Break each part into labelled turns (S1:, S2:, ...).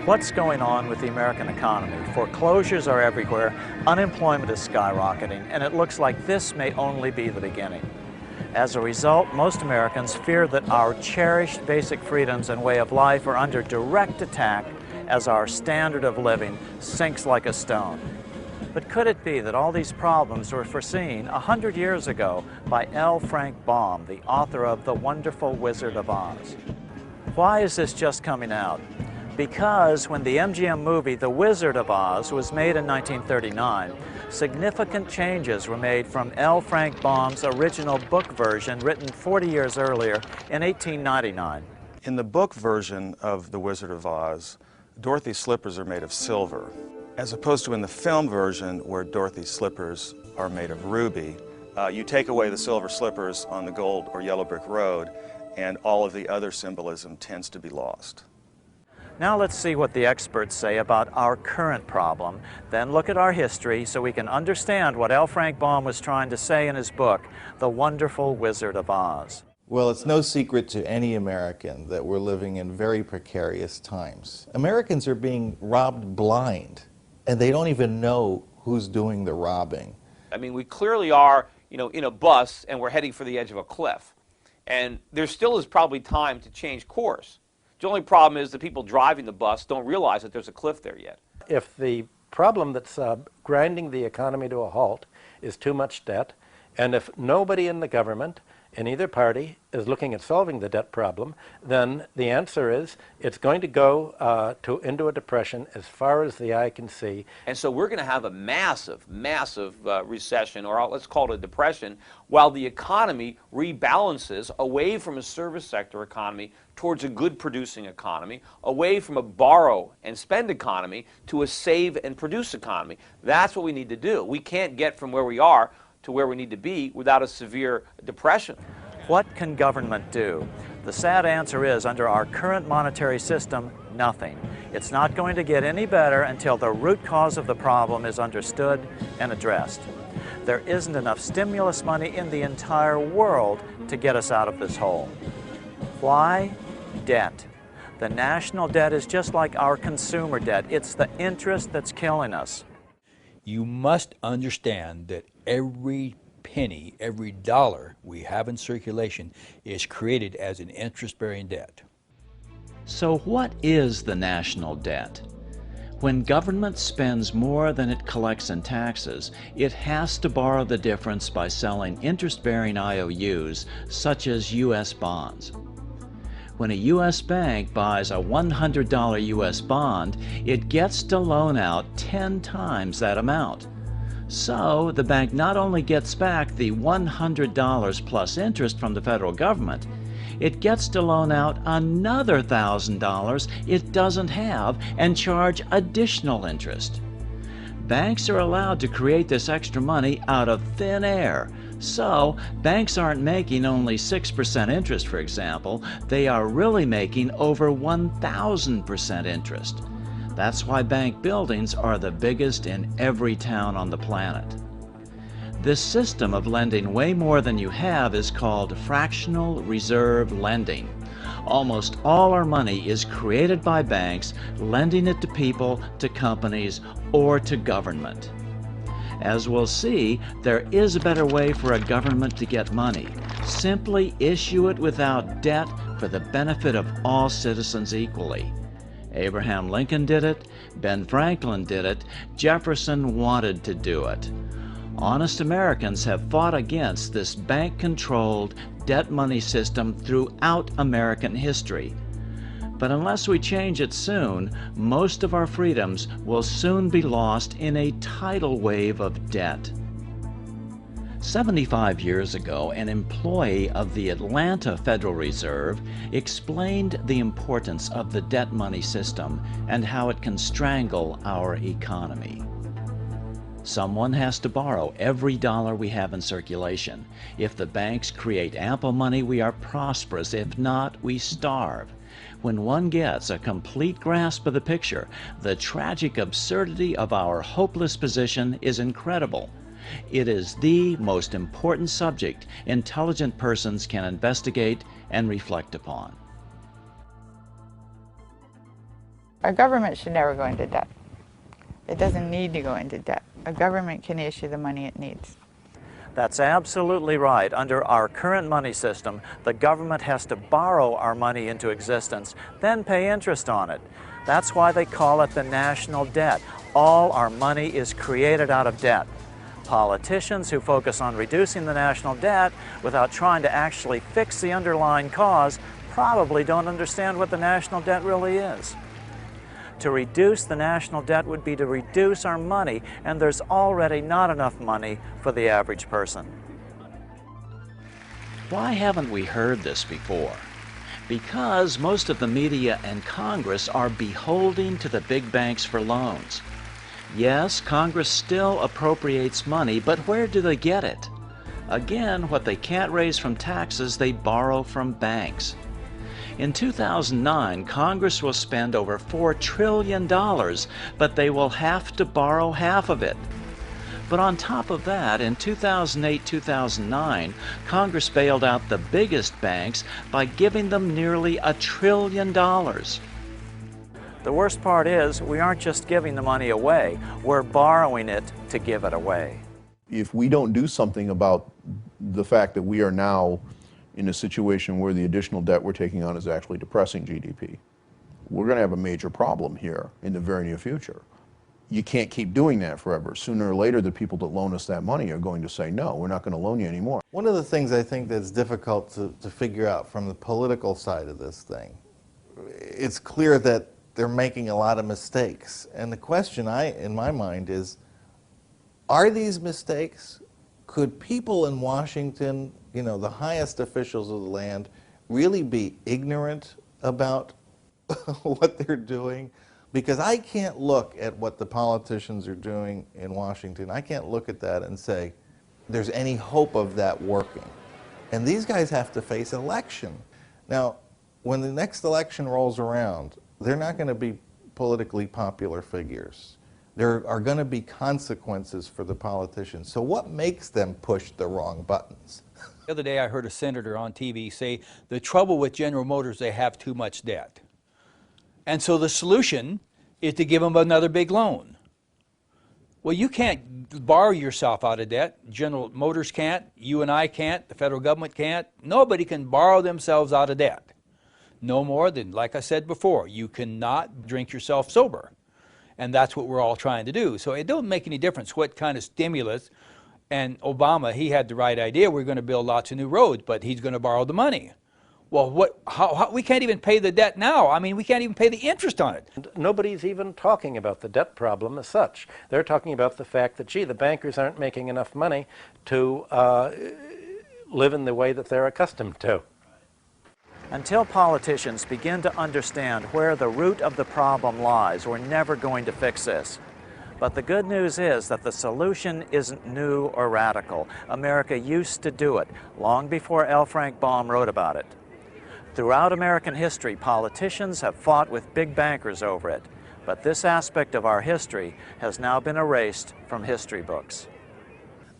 S1: What's going on with the American economy? Foreclosures are everywhere, unemployment is skyrocketing, and it looks like this may only be the beginning. As a result, most Americans fear that our cherished basic freedoms and way of life are under direct attack as our standard of living sinks like a stone. But could it be that all these problems were foreseen 100 years ago by L. Frank Baum, the author of The Wonderful Wizard of Oz? Why is this just coming out? Because when the MGM movie The Wizard of Oz was made in 1939, significant changes were made from L. Frank Baum's original book version written 40 years earlier in 1899.
S2: In the book version of The Wizard of Oz, Dorothy's slippers are made of silver, as opposed to in the film version where Dorothy's slippers are made of ruby. You take away the silver slippers on the gold or yellow brick road, and all of the other symbolism tends to be lost.
S1: Now let's see what the experts say about our current problem, then look at our history so we can understand what L. Frank Baum was trying to say in his book, The Wonderful Wizard of Oz.
S3: Well, it's no secret to any American that we're living in very precarious times. Americans are being robbed blind, and they don't even know who's doing the robbing.
S4: I mean, we clearly are, in a bus and we're heading for the edge of a cliff. And there still is probably time to change course. The only problem is the people driving the bus don't realize that there's a cliff there yet.
S5: If the problem that's grinding the economy to a halt is too much debt, and if nobody in the government, in either party, is looking at solving the debt problem, then the answer is it's going to go into a depression as far as the eye can see.
S4: And so we're going to have a massive recession, or let's call it a depression, while the economy rebalances away from a service sector economy towards a good producing economy, away from a borrow and spend economy to a save and produce economy. That's what we need to do. We can't get from where we are to where we need to be without a severe depression.
S1: What can government do? The sad answer is, under our current monetary system, nothing. It's not going to get any better until the root cause of the problem is understood and addressed. There isn't enough stimulus money in the entire world to get us out of this hole. Why? Debt. The national debt is just like our consumer debt. It's the interest that's killing us.
S6: You must understand that every penny, every dollar we have in circulation is created as an interest-bearing debt.
S1: So what is the national debt? When government spends more than it collects in taxes, it has to borrow the difference by selling interest-bearing IOUs, such as U.S. bonds. When a U.S. bank buys a $100 U.S. bond, it gets to loan out 10 times that amount. So the bank not only gets back the $100 plus interest from the federal government, it gets to loan out another $1,000 it doesn't have and charge additional interest. Banks are allowed to create this extra money out of thin air. So, banks aren't making only 6% interest, for example. They are really making over 1,000% interest. That's why bank buildings are the biggest in every town on the planet. This system of lending way more than you have is called fractional reserve lending. Almost all our money is created by banks, lending it to people, to companies, or to government. As we'll see, there is a better way for a government to get money. Simply issue it without debt for the benefit of all citizens equally. Abraham Lincoln did it, Ben Franklin did it, Jefferson wanted to do it. Honest Americans have fought against this bank-controlled debt money system throughout American history. But unless we change it soon, most of our freedoms will soon be lost in a tidal wave of debt. 75 years ago, an employee of the Atlanta Federal Reserve explained the importance of the debt money system and how it can strangle our economy. Someone has to borrow every dollar we have in circulation. If the banks create ample money, we are prosperous. If not, we starve. When one gets a complete grasp of the picture, the tragic absurdity of our hopeless position is incredible. It is the most important subject intelligent persons can investigate and reflect upon.
S7: A government should never go into debt. It doesn't need to go into debt. A government can issue the money it needs.
S1: That's absolutely right. Under our current money system, the government has to borrow our money into existence, then pay interest on it. That's why they call it the national debt. All our money is created out of debt. Politicians who focus on reducing the national debt without trying to actually fix the underlying cause probably don't understand what the national debt really is. To reduce the national debt would be to reduce our money, and there's already not enough money for the average person. Why haven't we heard this before? Because most of the media and Congress are beholden to the big banks for loans. Yes, Congress still appropriates money, but where do they get it? Again, what they can't raise from taxes, they borrow from banks. In 2009, Congress will spend over $4 trillion, but they will have to borrow half of it. But on top of that, in 2008-2009, Congress bailed out the biggest banks by giving them nearly $1 trillion. The worst part is, we aren't just giving the money away, we're borrowing it to give it away.
S8: If we don't do something about the fact that we are now in a situation where the additional debt we're taking on is actually depressing GDP, we're going to have a major problem here in the very near future. You can't keep doing that forever. Sooner or later, the people that loan us that money are going to say, no, we're not going to loan you anymore.
S3: One of the things I think that's difficult to figure out from the political side of this thing, it's clear that they're making a lot of mistakes. And the question in my mind is, are these mistakes? Could people in Washington, you know, the highest officials of the land, really be ignorant about what they're doing? Because I can't look at what the politicians are doing in Washington. I can't look at that and say there's any hope of that working. And these guys have to face election. Now, when the next election rolls around, they're not going to be politically popular figures. There are going to be consequences for the politicians. So what makes them push the wrong buttons?
S6: The other day I heard a senator on TV say the trouble with General Motors, they have too much debt. And so the solution is to give them another big loan. Well, you can't borrow yourself out of debt. General Motors can't, you and I can't, the federal government can't. Nobody can borrow themselves out of debt. No more than, like I said before, you cannot drink yourself sober. And that's what we're all trying to do. So it don't make any difference what kind of stimulus. And Obama, he had the right idea. We're going to build lots of new roads, but he's going to borrow the money. Well, how we can't even pay the debt now. I mean, we can't even pay the interest on it.
S5: Nobody's even talking about the debt problem as such. They're talking about the fact that, gee, the bankers aren't making enough money to live in the way that they're accustomed to.
S1: Until politicians begin to understand where the root of the problem lies, we're never going to fix this. But the good news is that the solution isn't new or radical. America used to do it long before L. Frank Baum wrote about it. Throughout American history, politicians have fought with big bankers over it. But this aspect of our history has now been erased from history books.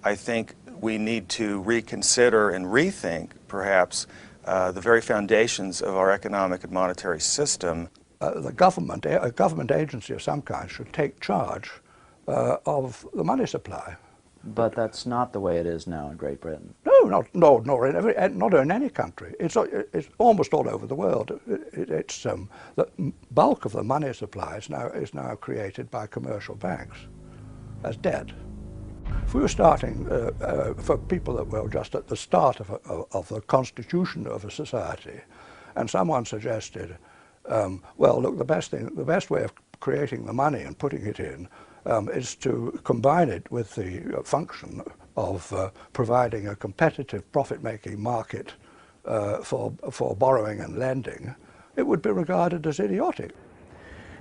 S2: I think we need to reconsider and rethink, perhaps, the very foundations of our economic and monetary system.
S9: The government, a government agency of some kind, should take charge of the money supply.
S1: But that's not the way it is now in Great Britain.
S9: No, not in any country. It's almost all over the world. The bulk of the money supply is now created by commercial banks as debt. If we were starting, for people that were just at the start of the constitution of a society, and someone suggested, well, look, the best way of creating the money and putting it in is to combine it with the function of providing a competitive profit-making market for borrowing and lending, it would be regarded as idiotic.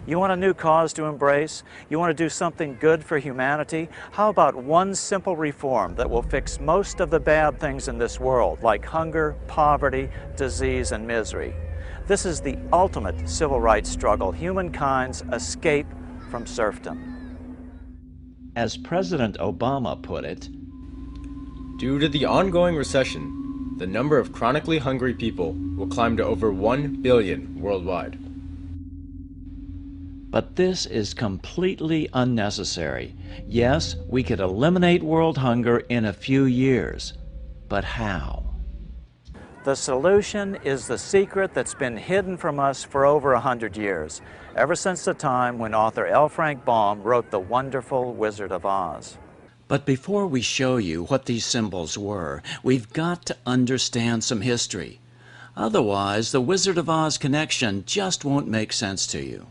S1: You want a new cause to embrace? You want to do something good for humanity? How about one simple reform that will fix most of the bad things in this world, like hunger, poverty, disease, and misery? This is the ultimate civil rights struggle, humankind's escape from serfdom. As President Obama put it,
S10: due to the ongoing recession, the number of chronically hungry people will climb to over 1 billion worldwide.
S1: But this is completely unnecessary. Yes, we could eliminate world hunger in a few years, but how? The solution is the secret that's been hidden from us for over 100 years, ever since the time when author L. Frank Baum wrote The Wonderful Wizard of Oz. But before we show you what these symbols were, we've got to understand some history. Otherwise, the Wizard of Oz connection just won't make sense to you.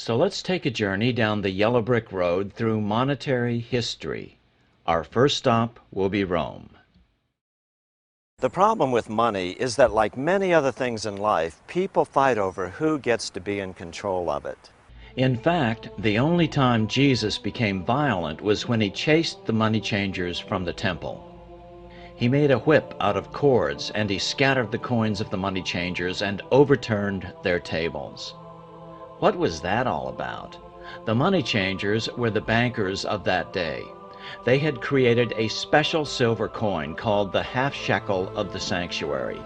S1: So let's take a journey down the yellow brick road through monetary history. Our first stop will be Rome.
S11: The problem with money is that, like many other things in life, people fight over who gets to be in control of it.
S1: In fact, the only time Jesus became violent was when he chased the money changers from the temple. He made a whip out of cords, and he scattered the coins of the money changers and overturned their tables. What was that all about? The money changers were the bankers of that day. They had created a special silver coin called the half shekel of the sanctuary.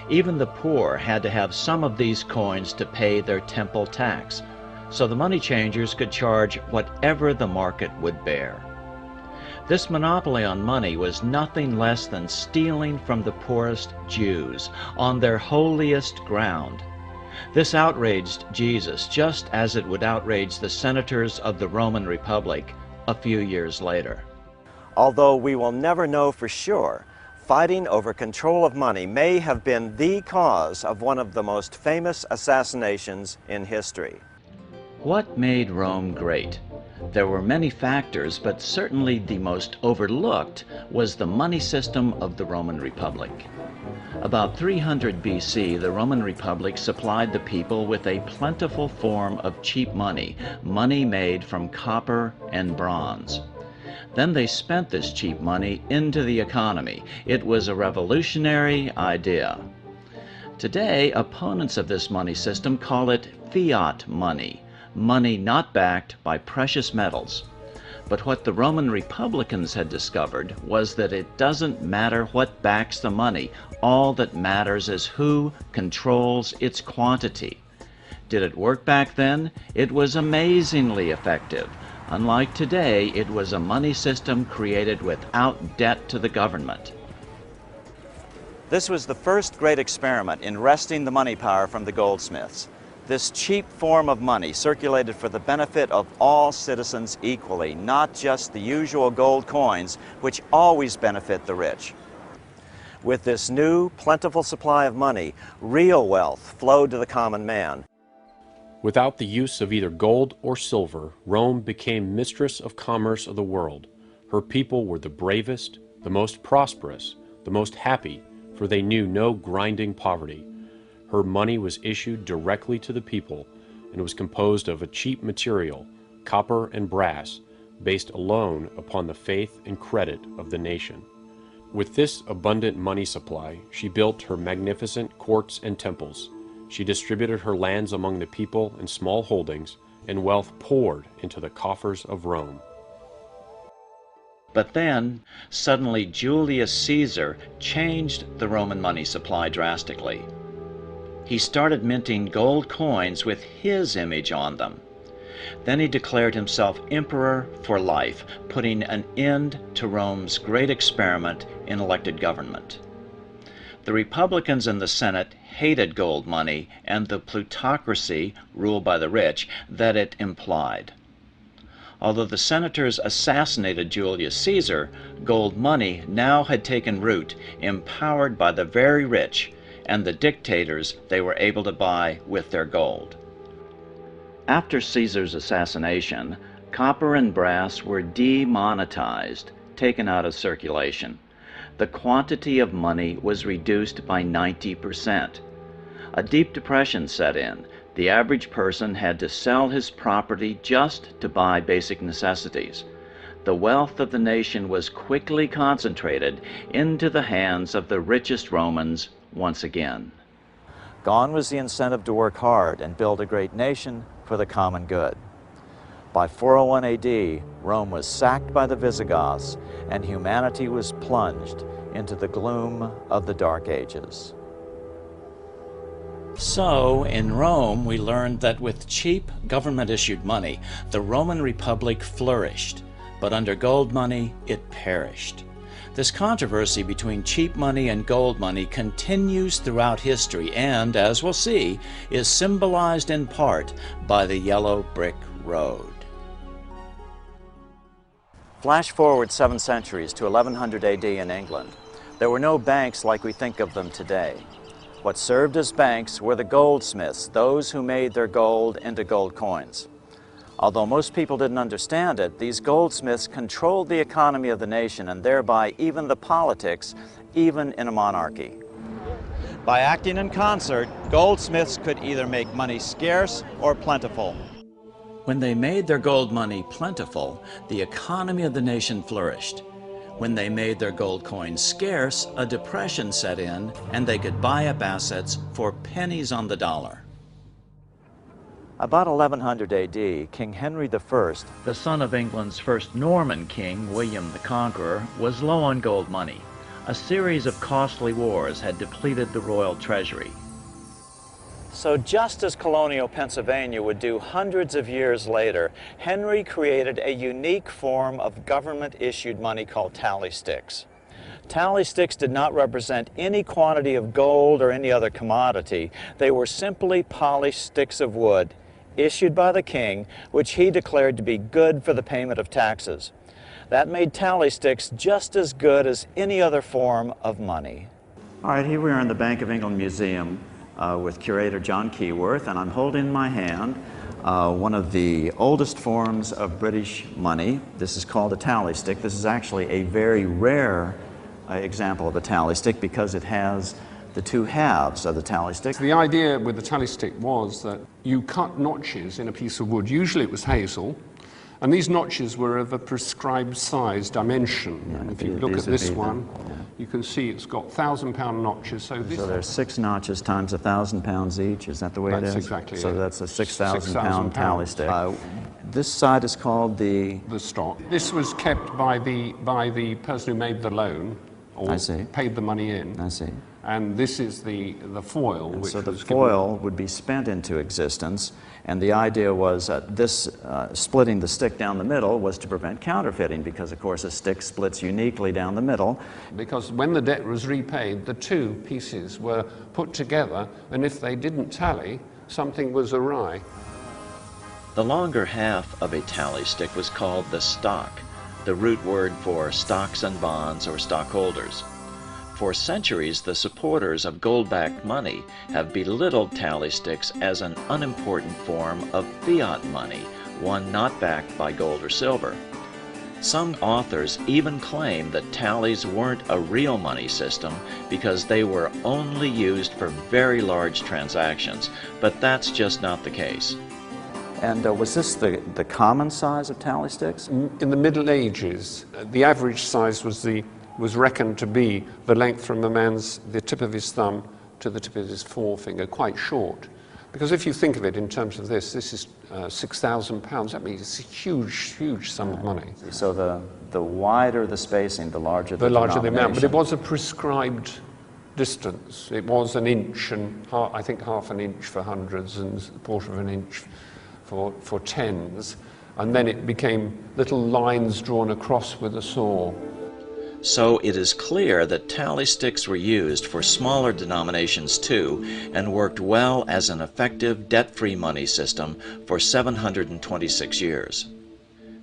S1: Even the poor had to have some of these coins to pay their temple tax, so the money changers could charge whatever the market would bear. This monopoly on money was nothing less than stealing from the poorest Jews on their holiest ground. This outraged Jesus just as it would outrage the senators of the Roman Republic a few years later.
S11: Although we will never know for sure, fighting over control of money may have been the cause of one of the most famous assassinations in history.
S1: What made Rome great? There were many factors, but certainly the most overlooked was the money system of the Roman Republic. About 300 BC, the Roman Republic supplied the people with a plentiful form of cheap money, money made from copper and bronze. Then they spent this cheap money into the economy. It was a revolutionary idea. Today, opponents of this money system call it fiat money, money not backed by precious metals. But what the Roman Republicans had discovered was that it doesn't matter what backs the money. All that matters is who controls its quantity. Did it work back then? It was amazingly effective. Unlike today, it was a money system created without debt to the government.
S11: This was the first great experiment in wresting the money power from the goldsmiths. This cheap form of money circulated for the benefit of all citizens equally, not just the usual gold coins, which always benefit the rich. With this new, plentiful supply of money, real wealth flowed to the common man.
S12: Without the use of either gold or silver, Rome became mistress of commerce of the world. Her people were the bravest, the most prosperous, the most happy, for they knew no grinding poverty. Her money was issued directly to the people and was composed of a cheap material, copper and brass, based alone upon the faith and credit of the nation. With this abundant money supply, she built her magnificent courts and temples. She distributed her lands among the people in small holdings, and wealth poured into the coffers of Rome.
S1: But then, suddenly Julius Caesar changed the Roman money supply drastically. He started minting gold coins with his image on them. Then he declared himself emperor for life, putting an end to Rome's great experiment in elected government. The Republicans in the Senate hated gold money and the plutocracy, ruled by the rich, that it implied. Although the senators assassinated Julius Caesar, gold money now had taken root, empowered by the very rich and the dictators they were able to buy with their gold. After Caesar's assassination, copper and brass were demonetized, taken out of circulation. The quantity of money was reduced by 90%. A deep depression set in. The average person had to sell his property just to buy basic necessities. The wealth of the nation was quickly concentrated into the hands of the richest Romans once again.
S11: Gone was the incentive to work hard and build a great nation for the common good. By 401 AD, Rome was sacked by the Visigoths, and humanity was plunged into the gloom of the Dark Ages.
S1: So, in Rome, we learned that with cheap government-issued money, the Roman Republic flourished, but under gold money, it perished. This controversy between cheap money and gold money continues throughout history and, as we'll see, is symbolized in part by the yellow brick road.
S11: Flash forward 7 centuries to 1100 AD in England. There were no banks like we think of them today. What served as banks were the goldsmiths, those who made their gold into gold coins. Although most people didn't understand it, these goldsmiths controlled the economy of the nation and thereby even the politics, even in a monarchy. By acting in concert, goldsmiths could either make money scarce or plentiful.
S1: When they made their gold money plentiful, the economy of the nation flourished. When they made their gold coins scarce, a depression set in and they could buy up assets for pennies on the dollar.
S11: About 1100 AD, King Henry I,
S1: the son of England's first Norman king, William the Conqueror, was low on gold money. A series of costly wars had depleted the royal treasury.
S11: So just as colonial Pennsylvania would do hundreds of years later, Henry created a unique form of government-issued money called tally sticks. Tally sticks did not represent any quantity of gold or any other commodity. They were simply polished sticks of wood issued by the king, which he declared to be good for the payment of taxes. That made tally sticks just as good as any other form of money.
S1: All right, here we are in the Bank of England Museum with curator John Keyworth, and I'm holding in my hand one of the oldest forms of British money. This is called a tally stick. This is actually a very rare example of a tally stick because it has the two halves of the tally stick.
S13: The idea with the tally stick was that you cut notches in a piece of wood. Usually it was hazel, and these notches were of a prescribed size dimension.
S1: Yeah,
S13: and if you look at this one, you can see it's got 1,000-pound notches. So
S1: there's 6 notches times 1,000 pounds each. Is that the way it is?
S13: That's exactly it.
S1: So that's a 6,000-pound tally stick.
S13: pounds.
S1: This side is called the
S13: stock. This was kept by the person who made the loan, or paid the money in.
S1: I see.
S13: And this is the foil.
S1: And
S13: which
S1: so the
S13: was
S1: foil would be spent into existence, and the idea was this splitting the stick down the middle was to prevent counterfeiting, because of course a stick splits uniquely down the middle.
S13: Because when the debt was repaid, the two pieces were put together, and if they didn't tally, something was awry.
S1: The longer half of a tally stick was called the stock, the root word for stocks and bonds or stockholders. For centuries, the supporters of gold-backed money have belittled tally sticks as an unimportant form of fiat money, one not backed by gold or silver. Some authors even claim that tallies weren't a real money system because they were only used for very large transactions, but that's just not the case.
S11: And was this the common size of tally sticks?
S13: In the Middle Ages, the average size was reckoned to be the length from the tip of his thumb to the tip of his forefinger, quite short. Because if you think of it in terms of this is 6,000 pounds. That means it's a huge, huge sum of money.
S11: So the wider the spacing, the larger the
S13: larger the amount. But it was a prescribed distance. It was an inch, and I think half an inch for hundreds and a quarter of an inch for tens. And then it became little lines drawn across with a saw.
S1: So it is clear that tally sticks were used for smaller denominations too, and worked well as an effective debt-free money system for 726 years.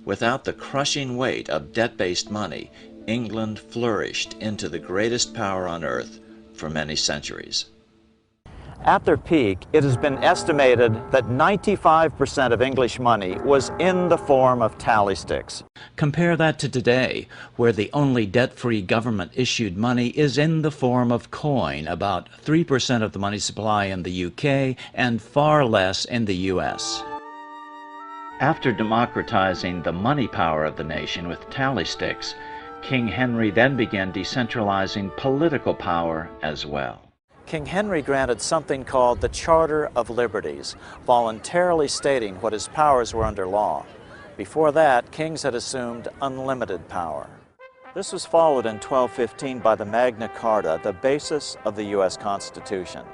S1: Without the crushing weight of debt-based money, England flourished into the greatest power on earth for many centuries.
S11: At their peak, it has been estimated that 95% of English money was in the form of tally sticks.
S1: Compare that to today, where the only debt-free government-issued money is in the form of coin, about 3% of the money supply in the UK and far less in the US. After democratizing the money power of the nation with tally sticks, King Henry then began decentralizing political power as well.
S11: King Henry granted something called the Charter of Liberties, voluntarily stating what his powers were under law. Before that, kings had assumed unlimited power. This was followed in 1215 by the Magna Carta, the basis of the U.S. Constitution.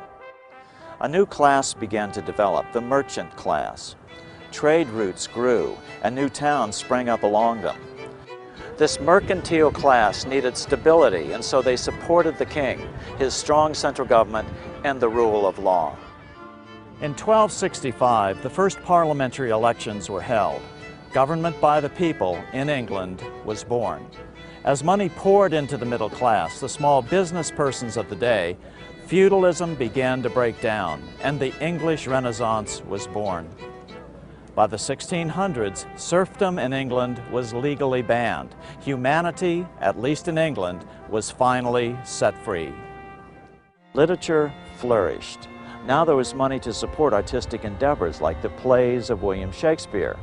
S11: A new class began to develop, the merchant class. Trade routes grew, and new towns sprang up along them. This mercantile class needed stability, and so they supported the king, his strong central government, and the rule of law. In 1265, the first parliamentary elections were held. Government by the people in England was born. As money poured into the middle class, the small business persons of the day, feudalism began to break down, and the English Renaissance was born. By the 1600s, serfdom in England was legally banned. Humanity, at least in England, was finally set free. Literature flourished. Now there was money to support artistic endeavors like the plays of William Shakespeare.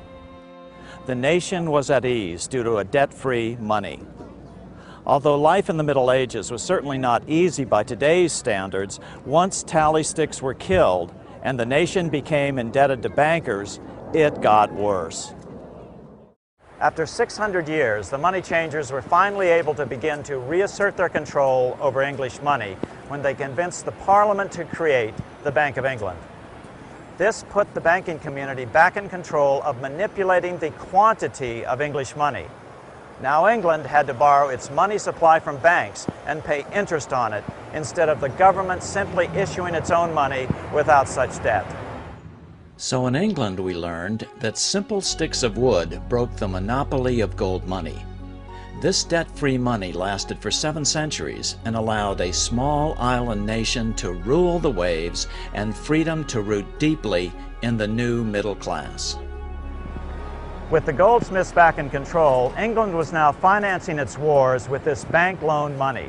S11: The nation was at ease due to a debt-free money. Although life in the Middle Ages was certainly not easy by today's standards, once tally sticks were killed and the nation became indebted to bankers, it got worse. After 600 years, the money changers were finally able to begin to reassert their control over English money when they convinced the Parliament to create the Bank of England. This put the banking community back in control of manipulating the quantity of English money. Now England had to borrow its money supply from banks and pay interest on it, instead of the government simply issuing its own money without such debt.
S1: So in England we learned that simple sticks of wood broke the monopoly of gold money. This debt-free money lasted for 7 centuries and allowed a small island nation to rule the waves and freedom to root deeply in the new middle class.
S11: With the goldsmiths back in control, England was now financing its wars with this bank loan money.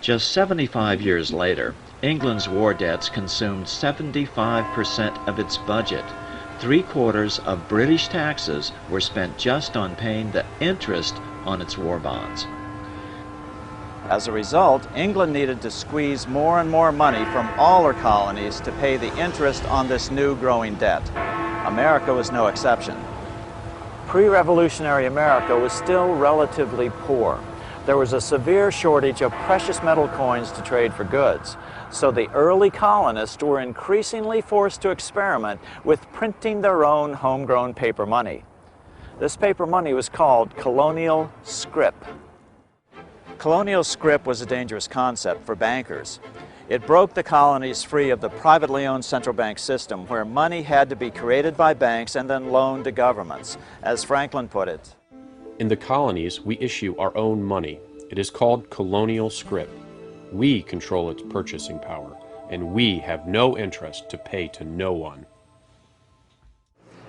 S1: Just 75 years later, England's war debts consumed 75% of its budget. 3/4 of British taxes were spent just on paying the interest on its war bonds.
S11: As a result, England needed to squeeze more and more money from all her colonies to pay the interest on this new growing debt. America was no exception. Pre-revolutionary America was still relatively poor. There was a severe shortage of precious metal coins to trade for goods, so the early colonists were increasingly forced to experiment with printing their own homegrown paper money. This paper money was called colonial scrip. Colonial scrip was a dangerous concept for bankers. It broke the colonies free of the privately owned central bank system where money had to be created by banks and then loaned to governments. As Franklin put it,
S12: In the colonies, we issue our own money. It is called colonial scrip. We control its purchasing power, and we have no interest to pay to no one.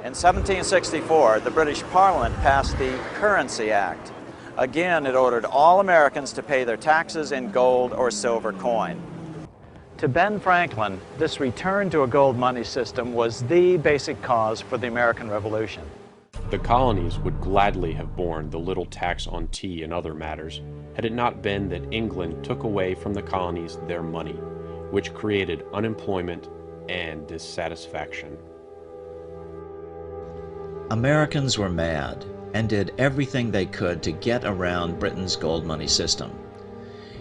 S11: in 1764, the British Parliament passed the Currency Act. Again, it ordered all Americans to pay their taxes in gold or silver coin. To Ben Franklin, this return to a gold money system was the basic cause for the American Revolution.
S12: The colonies would gladly have borne the little tax on tea and other matters, had it not been that England took away from the colonies their money, which created unemployment and dissatisfaction.
S1: Americans were mad and did everything they could to get around Britain's gold money system.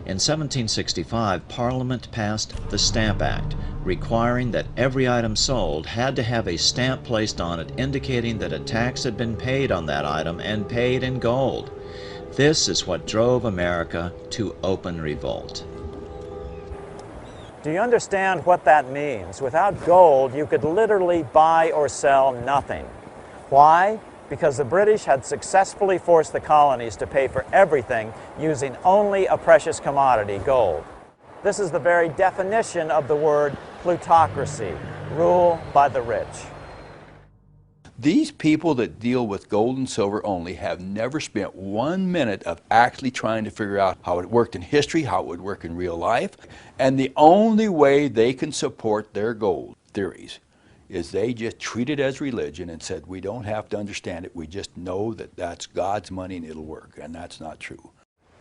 S1: In 1765, Parliament passed the Stamp Act, requiring that every item sold had to have a stamp placed on it indicating that a tax had been paid on that item and paid in gold. This is what drove America to open revolt.
S11: Do you understand what that means? Without gold, you could literally buy or sell nothing. Why? Because the British had successfully forced the colonies to pay for everything using only a precious commodity, gold. This is the very definition of the word plutocracy, rule by the rich.
S6: These people that deal with gold and silver only have never spent 1 minute of actually trying to figure out how it worked in history, how it would work in real life, and the only way they can support their gold theories is they just treat it as religion and said, we don't have to understand it, we just know that that's God's money and it'll work, and that's not true.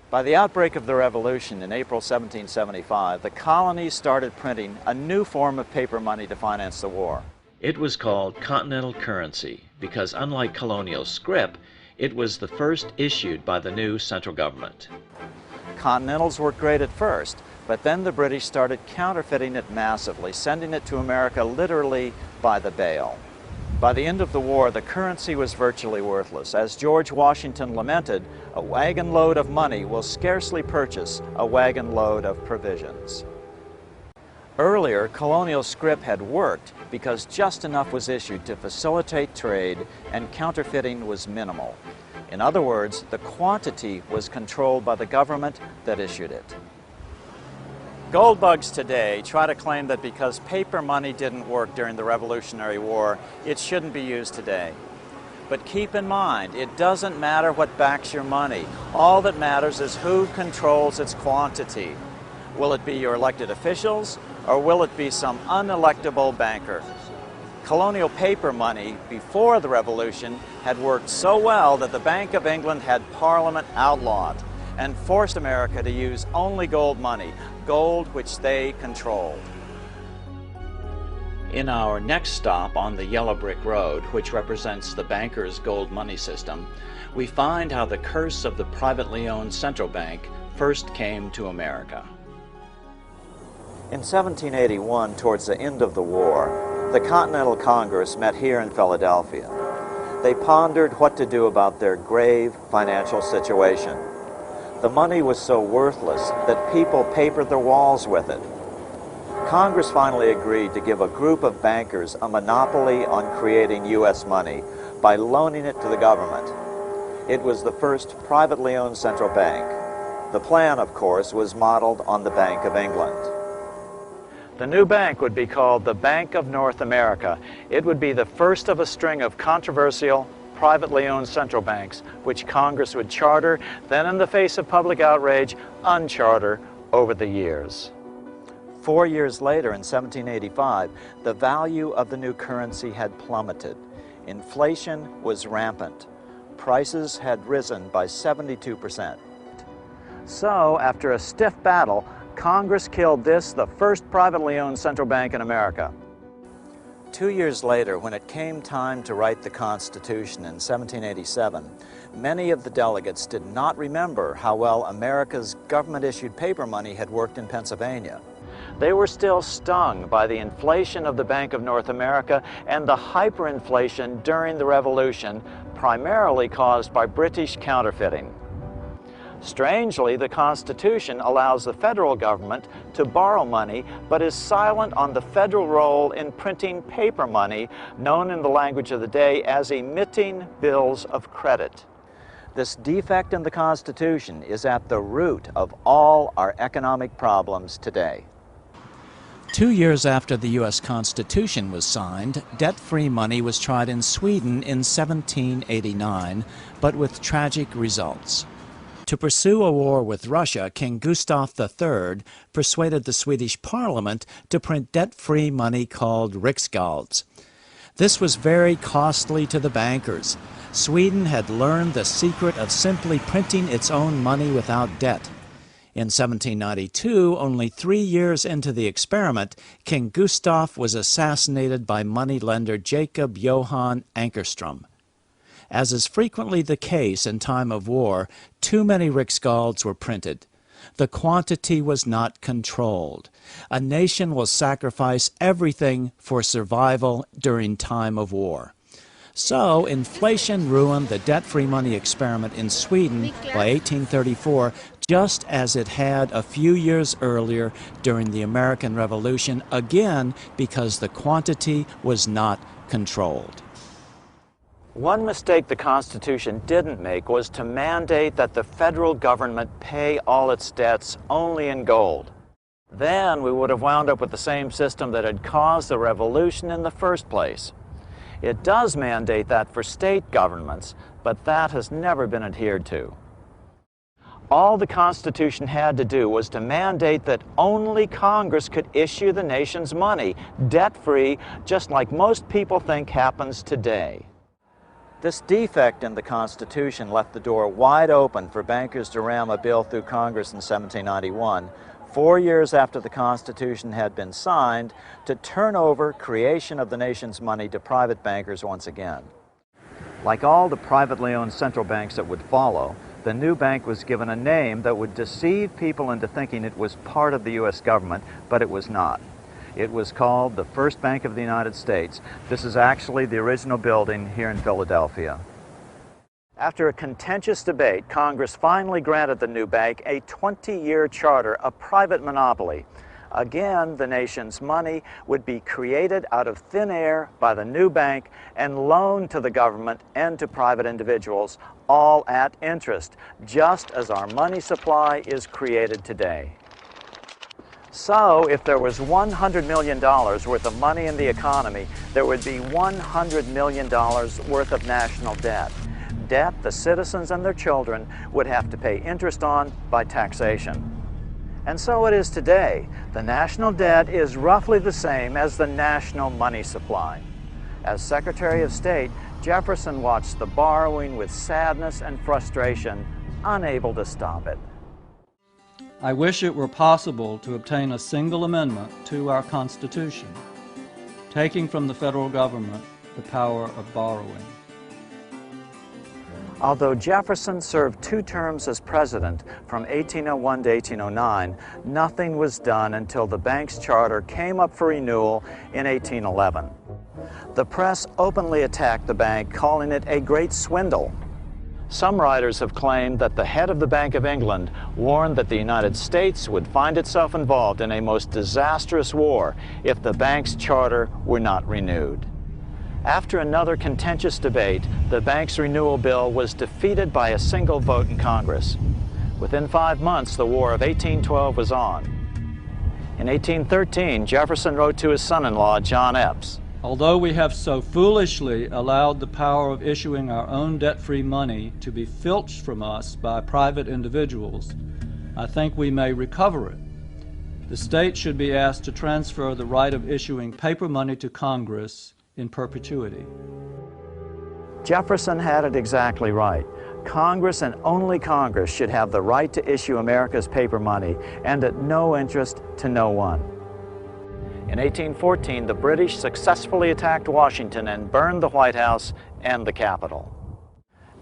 S11: By the outbreak of the Revolution in April 1775, the colonies started printing a new form of paper money to finance the war.
S1: It was called continental currency because, unlike colonial scrip, it was the first issued by the new central government.
S11: Continentals worked great at first. But then the British started counterfeiting it massively, sending it to America literally by the bale. By the end of the war, the currency was virtually worthless. As George Washington lamented, a wagon load of money will scarcely purchase a wagon load of provisions. Earlier, colonial scrip had worked because just enough was issued to facilitate trade and counterfeiting was minimal. In other words, the quantity was controlled by the government that issued it. Gold bugs today try to claim that because paper money didn't work during the Revolutionary War, it shouldn't be used today. But keep in mind, it doesn't matter what backs your money. All that matters is who controls its quantity. Will it be your elected officials, or will it be some unelectable banker? Colonial paper money before the Revolution had worked so well that the Bank of England had Parliament outlawed and forced America to use only gold money, gold which they controlled. In our next stop on the Yellow Brick Road, which represents the banker's gold money system, we find how the curse of the privately owned central bank first came to America. In 1781, towards the end of the war, the Continental Congress met here in Philadelphia. They pondered what to do about their grave financial situation. The money was so worthless that people papered their walls with it. Congress finally agreed to give a group of bankers a monopoly on creating U.S. money by loaning it to the government. It was the first privately owned central bank. The plan, of course, was modeled on the Bank of England. The new bank would be called the Bank of North America. It would be the first of a string of controversial, privately owned central banks, which Congress would charter, then in the face of public outrage, uncharter over the years. 4 years later, in 1785, the value of the new currency had plummeted. Inflation was rampant. Prices had risen by 72%. So, after a stiff battle, Congress killed this, the first privately owned central bank in America. 2 years later, when it came time to write the Constitution in 1787, many of the delegates did not remember how well America's government-issued paper money had worked in Pennsylvania. They were still stung by the inflation of the Bank of North America and the hyperinflation during the Revolution, primarily caused by British counterfeiting. Strangely, the Constitution allows the federal government to borrow money, but is silent on the federal role in printing paper money, known in the language of the day as emitting bills of credit. This defect in the Constitution is at the root of all our economic problems today.
S1: 2 years after the U.S. Constitution was signed, debt-free money was tried in Sweden in 1789, but with tragic results. To pursue a war with Russia, King Gustav III persuaded the Swedish Parliament to print debt-free money called riksgälds. This was very costly to the bankers. Sweden had learned the secret of simply printing its own money without debt. In 1792, only 3 years into the experiment, King Gustav was assassinated by moneylender Jacob Johan Ankerström. As is frequently the case in time of war, too many riksgälds were printed. The quantity was not controlled. A nation will sacrifice everything for survival during time of war. So inflation ruined the debt-free money experiment in Sweden by 1834, just as it had a few years earlier during the American Revolution, again because the quantity was not controlled.
S11: One mistake the Constitution didn't make was to mandate that the federal government pay all its debts only in gold. Then we would have wound up with the same system that had caused the revolution in the first place. It does mandate that for state governments, but that has never been adhered to. All the Constitution had to do was to mandate that only Congress could issue the nation's money, debt-free, just like most people think happens today. This defect in the Constitution left the door wide open for bankers to ram a bill through Congress in 1791, 4 years after the Constitution had been signed, to turn over creation of the nation's money to private bankers once again. Like all the privately owned central banks that would follow, the new bank was given a name that would deceive people into thinking it was part of the U.S. government, but it was not. It was called the First Bank of the United States. This is actually the original building here in Philadelphia. After a contentious debate, Congress finally granted the new bank a 20-year charter, a private monopoly. Again, the nation's money would be created out of thin air by the new bank and loaned to the government and to private individuals, all at interest, just as our money supply is created today. So, if there was $100 million worth of money in the economy, there would be $100 million worth of national debt. Debt the citizens and their children would have to pay interest on by taxation. And so it is today. The national debt is roughly the same as the national money supply. As Secretary of State, Jefferson watched the borrowing with sadness and frustration, unable to stop it.
S14: I wish it were possible to obtain a single amendment to our Constitution, taking from the federal government the power of borrowing.
S11: Although Jefferson served 2 terms as president from 1801 to 1809, nothing was done until the bank's charter came up for renewal in 1811. The press openly attacked the bank, calling it a great swindle. Some writers have claimed that the head of the Bank of England warned that the United States would find itself involved in a most disastrous war if the bank's charter were not renewed. After another contentious debate, the bank's renewal bill was defeated by a single vote in Congress. Within 5 months, the War of 1812 was on. In 1813, Jefferson wrote to his son-in-law, John Epps,
S14: Although we have so foolishly allowed the power of issuing our own debt-free money to be filched from us by private individuals, I think we may recover it. The state should be asked to transfer the right of issuing paper money to Congress in perpetuity.
S11: Jefferson had it exactly right. Congress and only Congress should have the right to issue America's paper money, and at no interest to no one. In 1814, the British successfully attacked Washington and burned the White House and the Capitol.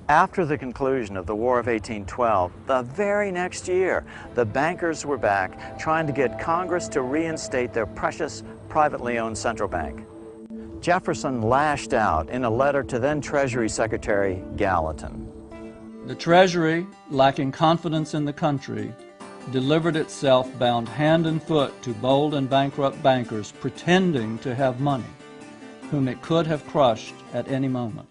S11: After the conclusion of the War of 1812, the very next year, the bankers were back trying to get Congress to reinstate their precious privately owned central bank. Jefferson lashed out in a letter to then Treasury Secretary Gallatin.
S14: The Treasury, lacking confidence in the country, delivered itself bound hand and foot to bold and bankrupt bankers pretending to have money, whom it could have crushed at any moment.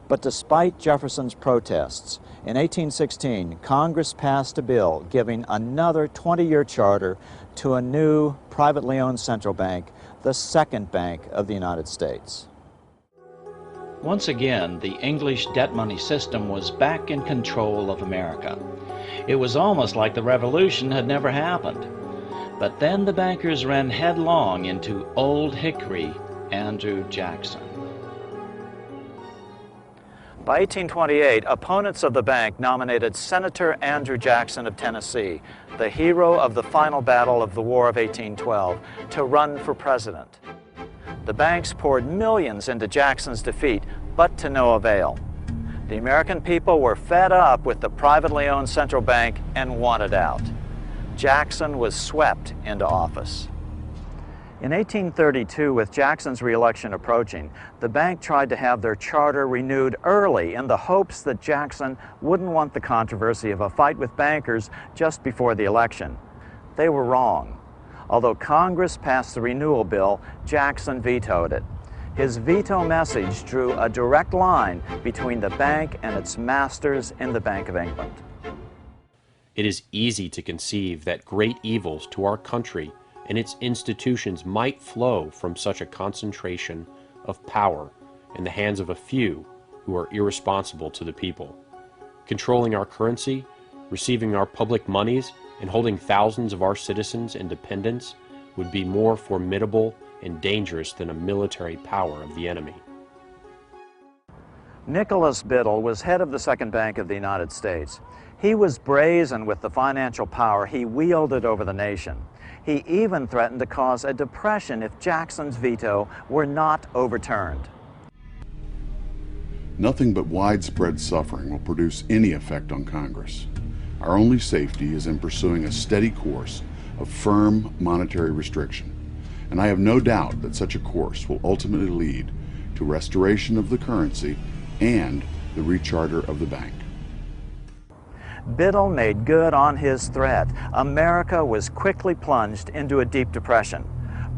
S11: But despite Jefferson's protests, in 1816, Congress passed a bill giving another 20-year charter to a new privately owned central bank, the second bank of the United States.
S1: Once again, the English debt money system was back in control of America. It was almost like the revolution had never happened. But then the bankers ran headlong into Old Hickory Andrew Jackson.
S11: By 1828, opponents of the bank nominated Senator Andrew Jackson of Tennessee, the hero of the final battle of the War of 1812, to run for president. The banks poured millions into Jackson's defeat, but to no avail. The American people were fed up with the privately owned central bank and wanted out. Jackson was swept into office. In 1832, with Jackson's re-election approaching, the bank tried to have their charter renewed early in the hopes that Jackson wouldn't want the controversy of a fight with bankers just before the election. They were wrong. Although Congress passed the renewal bill, Jackson vetoed it. His veto message drew a direct line between the bank and its masters in the Bank of England.
S12: It is easy to conceive that great evils to our country and its institutions might flow from such a concentration of power in the hands of a few who are irresponsible to the people. Controlling our currency, receiving our public monies, and holding thousands of our citizens and dependents would be more formidable and dangerous than a military power of the enemy.
S11: Nicholas Biddle was head of the Second Bank of the United States. He was brazen with the financial power he wielded over the nation. He even threatened to cause a depression if Jackson's veto were not overturned.
S15: Nothing but widespread suffering will produce any effect on Congress. Our only safety is in pursuing a steady course of firm monetary restriction, and I have no doubt that such a course will ultimately lead to restoration of the currency and the recharter of the bank.
S11: Biddle made good on his threat. America was quickly plunged into a deep depression.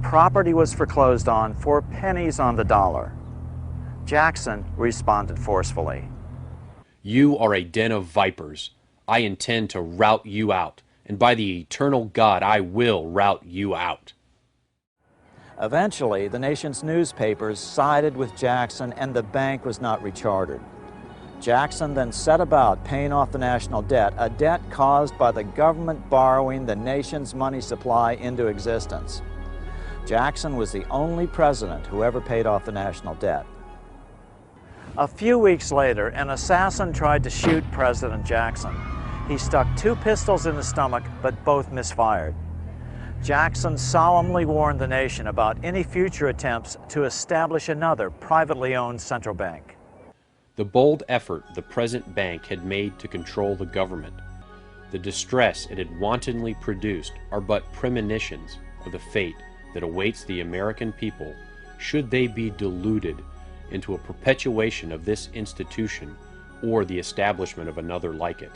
S11: Property was foreclosed on for pennies on the dollar. Jackson responded forcefully.
S12: You are a den of vipers. I intend to rout you out, and by the eternal God, I will rout you out.
S11: Eventually, the nation's newspapers sided with Jackson and the bank was not rechartered. Jackson then set about paying off the national debt, a debt caused by the government borrowing the nation's money supply into existence. Jackson was the only president who ever paid off the national debt. A few weeks later, an assassin tried to shoot President Jackson. He stuck 2 pistols in the stomach, but both misfired. Jackson solemnly warned the nation about any future attempts to establish another privately owned central bank.
S12: The bold effort the present bank had made to control the government, the distress it had wantonly produced, are but premonitions of the fate that awaits the American people should they be deluded into a perpetuation of this institution or the establishment of another like it.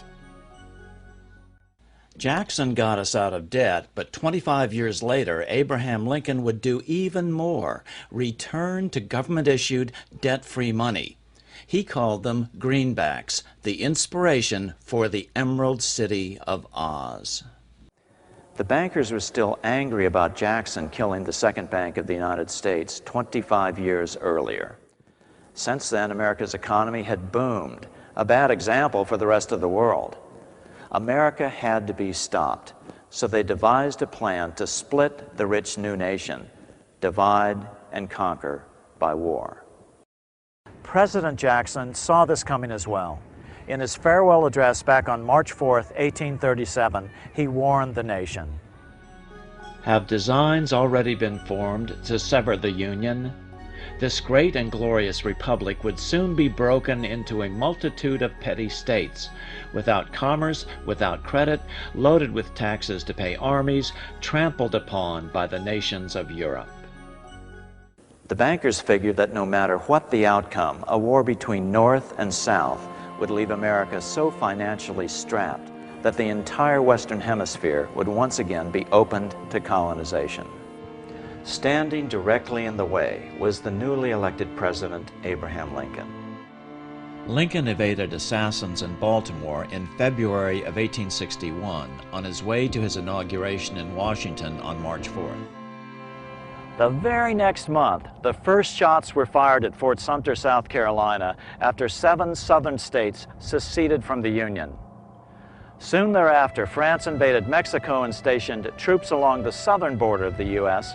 S1: Jackson got us out of debt, but 25 years later, Abraham Lincoln would do even more, return to government-issued, debt-free money. He called them greenbacks, the inspiration for the Emerald City of Oz. The bankers were still angry about Jackson killing the second bank of the United States 25 years earlier. Since then, America's economy had boomed, a bad example for the rest of the world. America had to be stopped, so they devised a plan to split the rich new nation, divide and conquer by war. President Jackson saw this coming as well. In his farewell address back on March 4, 1837, he warned the nation. Have designs already been formed to sever the Union? This great and glorious republic would soon be broken into a multitude of petty states, without commerce, without credit, loaded with taxes to pay armies, trampled upon by the nations of Europe. The bankers figured that no matter what the outcome, a war between North and South would leave America so financially strapped that the entire Western Hemisphere would once again be opened to colonization. Standing directly in the way was the newly elected President Abraham Lincoln. Lincoln evaded assassins in Baltimore in February of 1861 on his way to his inauguration in Washington on March 4th. The very next month, the first shots were fired at Fort Sumter, South Carolina, after 7 southern states seceded from the Union. Soon thereafter, France invaded Mexico and stationed troops along the southern border of the U.S.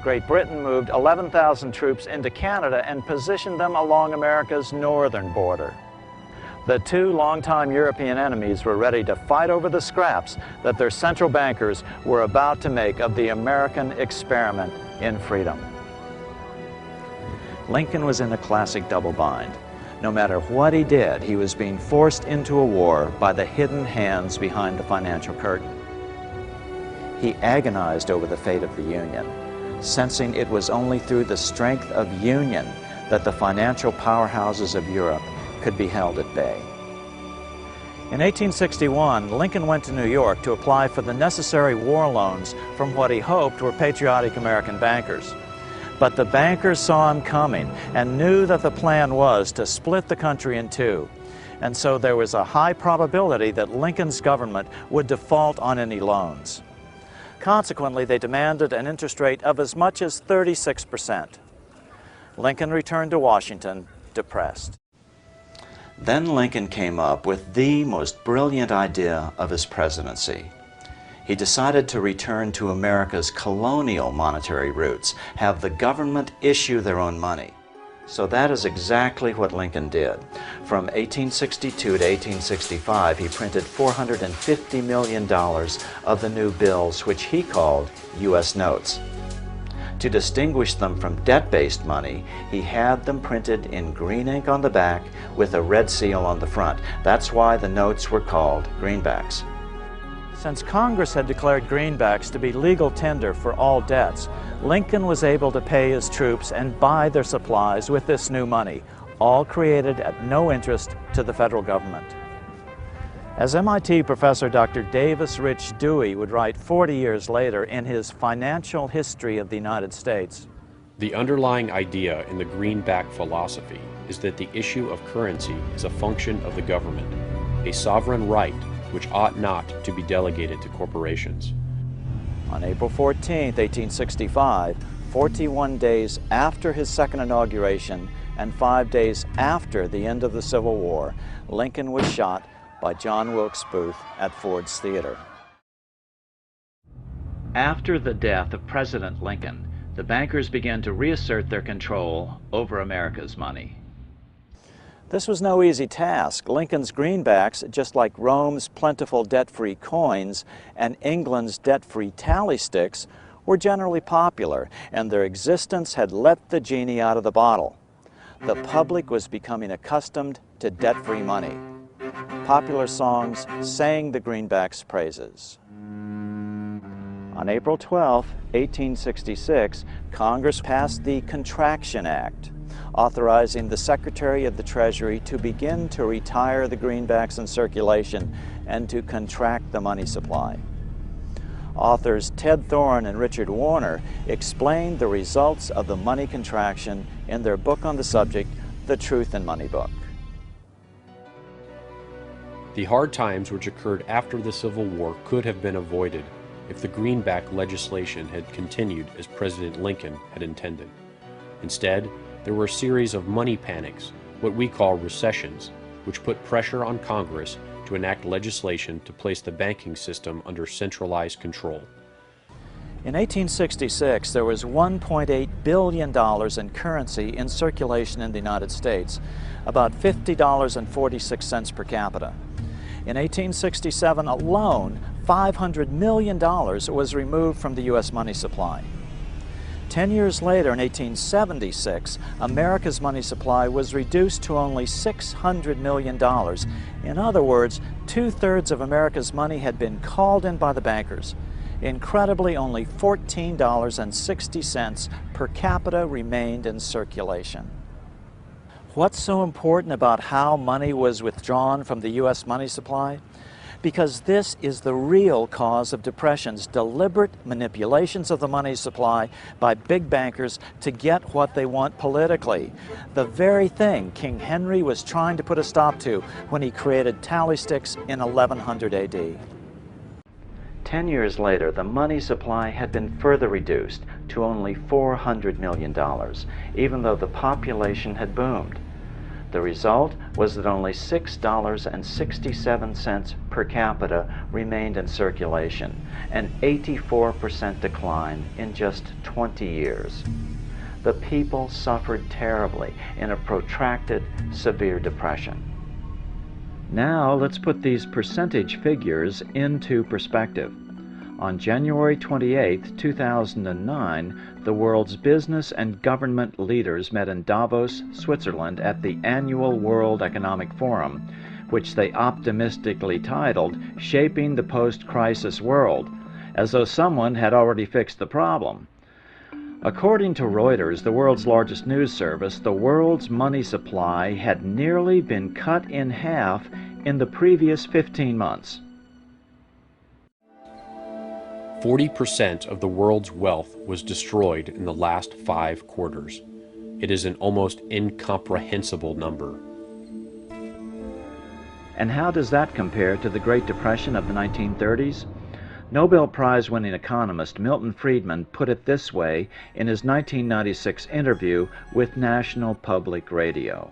S1: Great Britain moved 11,000 troops into Canada and positioned them along America's northern border. The 2 longtime European enemies were ready to fight over the scraps that their central bankers were about to make of the American experiment in freedom. Lincoln was in a classic double bind. No matter what he did, he was being forced into a war by the hidden hands behind the financial curtain. He agonized over the fate of the Union, sensing it was only through the strength of union that the financial powerhouses of Europe could be held at bay. In 1861, Lincoln went to New York to apply for the necessary war loans from what he hoped were patriotic American bankers. But the bankers saw him coming and knew that the plan was to split the country in 2. And so there was a high probability that Lincoln's government would default on any loans. Consequently, they demanded an interest rate of as much as 36%. Lincoln returned to Washington depressed. Then Lincoln came up with the most brilliant idea of his presidency. He decided to return to America's colonial monetary roots, have the government issue their own money. So that is exactly what Lincoln did. From 1862 to 1865, he printed $450 million of the new bills, which he called U.S. notes.
S11: To distinguish them from debt-based money, he had them printed in green ink on the back with a red seal on the front. That's why the notes were called greenbacks.
S1: Since Congress had declared greenbacks to be legal tender for all debts, Lincoln was able to pay his troops and buy their supplies with this new money, all created at no interest to the federal government. As MIT professor Dr. Davis Rich Dewey would write 40 years later in his Financial History of the United States,
S12: the underlying idea in the greenback philosophy is that the issue of currency is a function of the government, a sovereign right which ought not to be delegated to corporations.
S1: On April 14, 1865, 41 days after his second inauguration and 5 days after the end of the Civil War, Lincoln was shot by John Wilkes Booth at Ford's Theater. After the death of President Lincoln, the bankers began to reassert their control over America's money. This was no easy task. Lincoln's greenbacks, just like Rome's plentiful debt-free coins and England's debt-free tally sticks, were generally popular, and their existence had let the genie out of the bottle. The public was becoming accustomed to debt-free money. Popular songs sang the greenbacks' praises. On April 12, 1866, Congress passed the Contraction Act, authorizing the Secretary of the Treasury to begin to retire the greenbacks in circulation and to contract the money supply. Authors Ted Thorne and Richard Warner explained the results of the money contraction in their book on the subject, The Truth in Money Book.
S12: The hard times which occurred after the Civil War could have been avoided if the greenback legislation had continued as President Lincoln had intended. Instead, there were a series of money panics, what we call recessions, which put pressure on Congress to enact legislation to place the banking system under centralized control.
S1: In 1866, there was $1.8 billion in currency in circulation in the United States, about $50.46 per capita. In 1867 alone, $500 million was removed from the U.S. money supply. 10 years later, in 1876, America's money supply was reduced to only $600 million. In other words, 2/3 of America's money had been called in by the bankers. Incredibly, only $14.60 per capita remained in circulation. What's so important about how money was withdrawn from the U.S. money supply? Because this is the real cause of depressions, deliberate manipulations of the money supply by big bankers to get what they want politically. The very thing King Henry was trying to put a stop to when he created tally sticks in 1100 AD. 10 years later, the money supply had been further reduced to only $400 million, even though the population had boomed. The result was that only $6.67 per capita remained in circulation, an 84% decline in just 20 years. The people suffered terribly in a protracted, severe depression. Now let's put these percentage figures into perspective. On January 28, 2009, the world's business and government leaders met in Davos, Switzerland at the annual World Economic Forum, which they optimistically titled Shaping the Post-Crisis World, as though someone had already fixed the problem. According to Reuters, the world's largest news service, the world's money supply had nearly been cut in half in the previous 15 months.
S12: 40% of the world's wealth was destroyed in the last 5 quarters. It is an almost incomprehensible number.
S1: And how does that compare to the Great Depression of the 1930s? Nobel Prize-winning economist Milton Friedman put it this way in his 1996 interview with National Public Radio.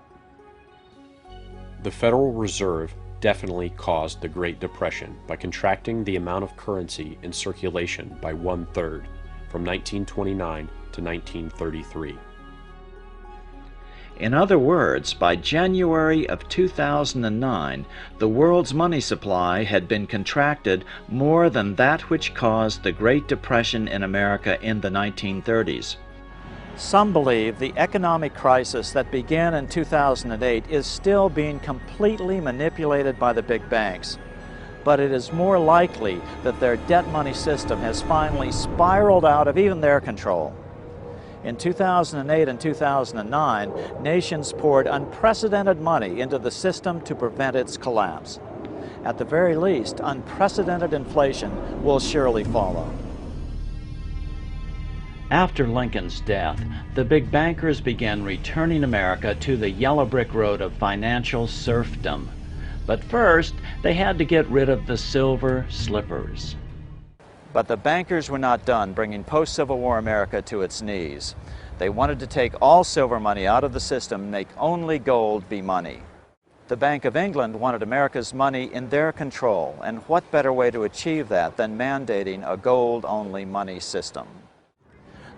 S12: The Federal Reserve definitely caused the Great Depression by contracting the amount of currency in circulation by 1/3 from 1929 to 1933.
S1: In other words, by January of 2009, the world's money supply had been contracted more than that which caused the Great Depression in America in the 1930s. Some believe the economic crisis that began in 2008 is still being completely manipulated by the big banks, but it is more likely that their debt money system has finally spiraled out of even their control. In 2008 and 2009, nations poured unprecedented money into the system to prevent its collapse. At the very least, unprecedented inflation will surely follow. After Lincoln's death, the big bankers began returning America to the yellow brick road of financial serfdom. But first, they had to get rid of the silver slippers. But the bankers were not done bringing post-Civil War America to its knees. They wanted to take all silver money out of the system and make only gold be money. The Bank of England wanted America's money in their control, and what better way to achieve that than mandating a gold-only money system?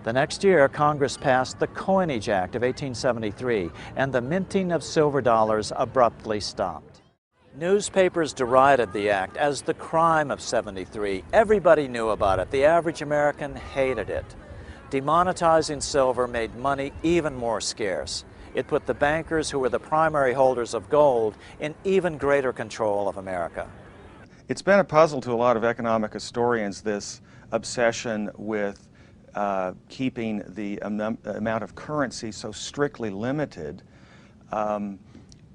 S1: The next year, Congress passed the Coinage Act of 1873, and the minting of silver dollars abruptly stopped. Newspapers derided the act as the crime of '73. Everybody knew about it. The average American hated it. Demonetizing silver made money even more scarce. It put the bankers, who were the primary holders of gold, in even greater control of America.
S2: It's been a puzzle to a lot of economic historians, this obsession with keeping the amount of currency so strictly limited.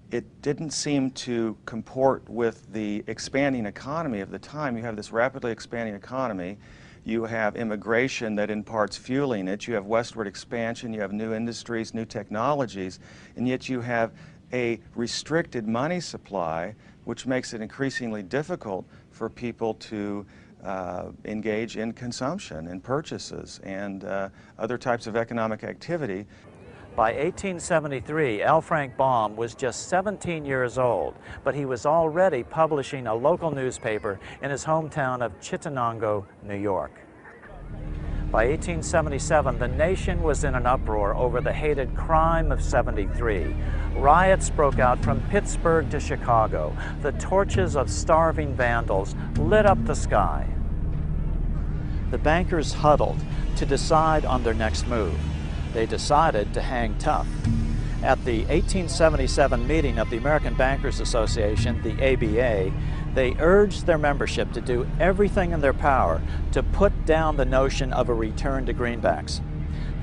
S2: It didn't seem to comport with the expanding economy of the time. You have this rapidly expanding economy. You have immigration that in part's fueling it. You have westward expansion. You have new industries, new technologies, and yet you have a restricted money supply, which makes it increasingly difficult for people to engage in consumption and purchases and other types of economic activity.
S1: By 1873, L. Frank Baum was just 17 years old, but he was already publishing a local newspaper in his hometown of Chittenango, New York. By 1877, the nation was in an uproar over the hated crime of '73. Riots broke out from Pittsburgh to Chicago. The torches of starving vandals lit up the sky. The bankers huddled to decide on their next move. They decided to hang tough. At the 1877 meeting of the American Bankers Association, the ABA, they urged their membership to do everything in their power to put down the notion of a return to greenbacks.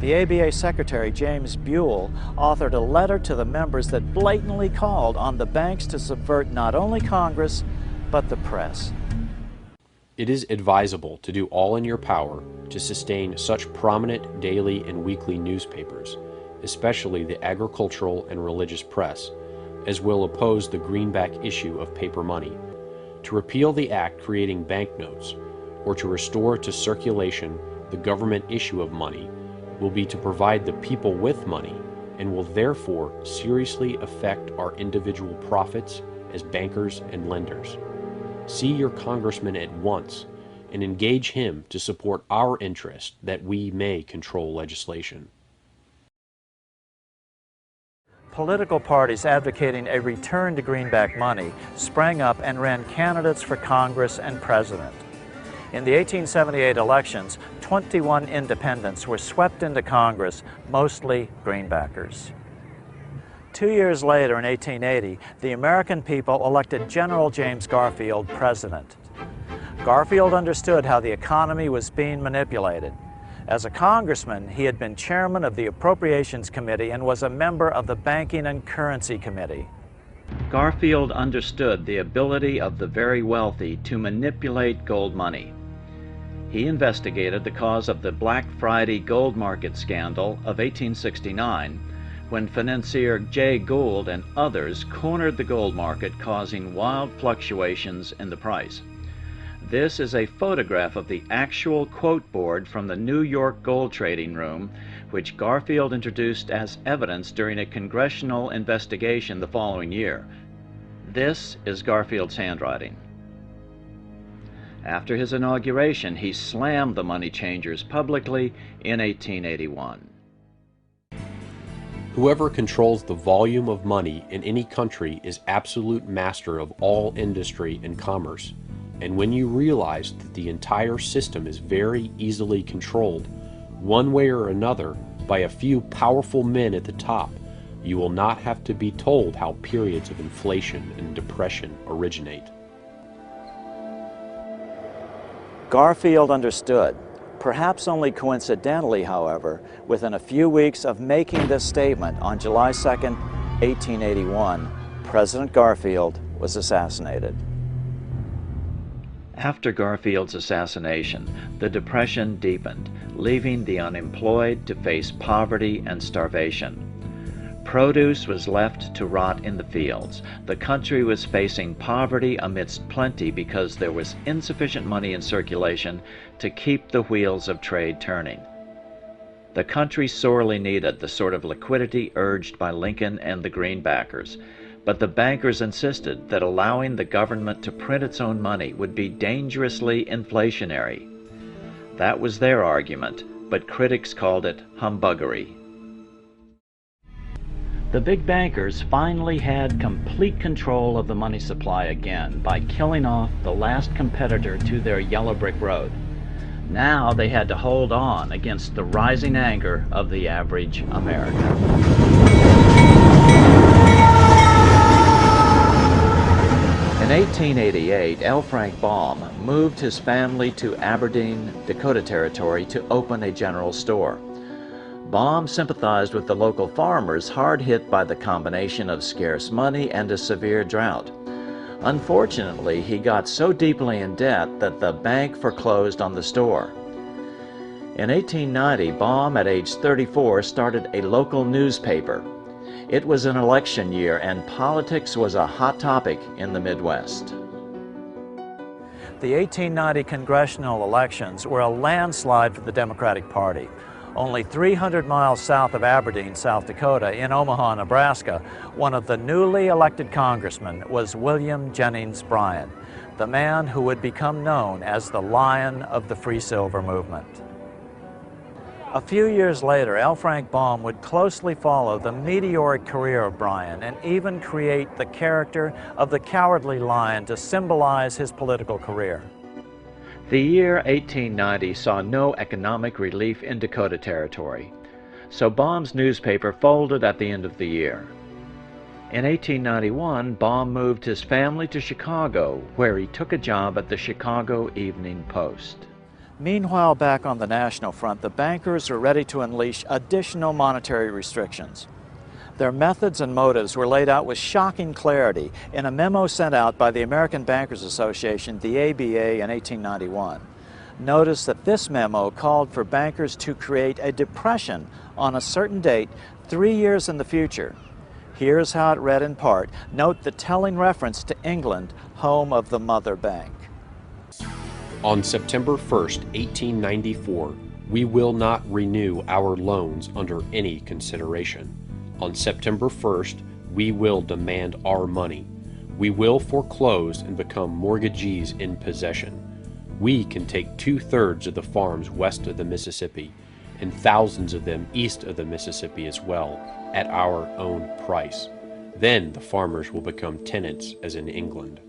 S1: The ABA Secretary, James Buell, authored a letter to the members that blatantly called on the banks to subvert not only Congress, but the press.
S12: It is advisable to do all in your power to sustain such prominent daily and weekly newspapers, especially the agricultural and religious press, as will oppose the greenback issue of paper money, to repeal the act creating banknotes, or to restore to circulation the government issue of money, will be to provide the people with money and will therefore seriously affect our individual profits as bankers and lenders. See your congressman at once and engage him to support our interest that we may control legislation.
S1: Political parties advocating a return to greenback money sprang up and ran candidates for Congress and president. In the 1878 elections, 21 independents were swept into Congress, mostly greenbackers. 2 years later, in 1880, the American people elected General James Garfield president. Garfield understood how the economy was being manipulated. As a congressman, he had been chairman of the Appropriations Committee and was a member of the Banking and Currency Committee. Garfield understood the ability of the very wealthy to manipulate gold money. He investigated the cause of the Black Friday gold market scandal of 1869, when financier Jay Gould and others cornered the gold market, causing wild fluctuations in the price. This is a photograph of the actual quote board from the New York gold trading room, which Garfield introduced as evidence during a congressional investigation the following year. This is Garfield's handwriting. After his inauguration, he slammed the money changers publicly in 1881.
S12: Whoever controls the volume of money in any country is absolute master of all industry and commerce. And when you realize that the entire system is very easily controlled, one way or another, by a few powerful men at the top, you will not have to be told how periods of inflation and depression originate.
S11: Garfield understood, perhaps only coincidentally, however, within a few weeks of making this statement on July 2nd, 1881, President Garfield was assassinated.
S1: After Garfield's assassination, the Depression deepened, leaving the unemployed to face poverty and starvation. Produce was left to rot in the fields. The country was facing poverty amidst plenty because there was insufficient money in circulation to keep the wheels of trade turning. The country sorely needed the sort of liquidity urged by Lincoln and the Greenbackers, but the bankers insisted that allowing the government to print its own money would be dangerously inflationary. That was their argument, but critics called it humbuggery. The big bankers finally had complete control of the money supply again by killing off the last competitor to their yellow brick road. Now they had to hold on against the rising anger of the average American. In 1888, L. Frank Baum moved his family to Aberdeen, Dakota Territory to open a general store. Baum sympathized with the local farmers hard hit by the combination of scarce money and a severe drought. Unfortunately, he got so deeply in debt that the bank foreclosed on the store. In 1890, Baum, at age 34, started a local newspaper. It was an election year and politics was a hot topic in the Midwest. The 1890 congressional elections were a landslide for the Democratic Party. Only 300 miles south of Aberdeen, South Dakota, in Omaha, Nebraska, one of the newly elected congressmen was William Jennings Bryan, the man who would become known as the Lion of the Free Silver movement. A few years later, L. Frank Baum would closely follow the meteoric career of Bryan and even create the character of the Cowardly Lion to symbolize his political career. The year 1890 saw no economic relief in Dakota Territory, so Baum's newspaper folded at the end of the year. In 1891, Baum moved his family to Chicago, where he took a job at the Chicago Evening Post. Meanwhile, back on the national front, the bankers were ready to unleash additional monetary restrictions. Their methods and motives were laid out with shocking clarity in a memo sent out by the American Bankers Association, the ABA, in 1891. Notice that this memo called for bankers to create a depression on a certain date 3 years in the future. Here's how it read in part. Note the telling reference to England, home of the mother bank.
S12: On September 1st, 1894, we will not renew our loans under any consideration. On September 1st, we will demand our money. We will foreclose and become mortgagees in possession. We can take 2/3 of the farms west of the Mississippi and thousands of them east of the Mississippi as well at our own price. Then the farmers will become tenants as in England.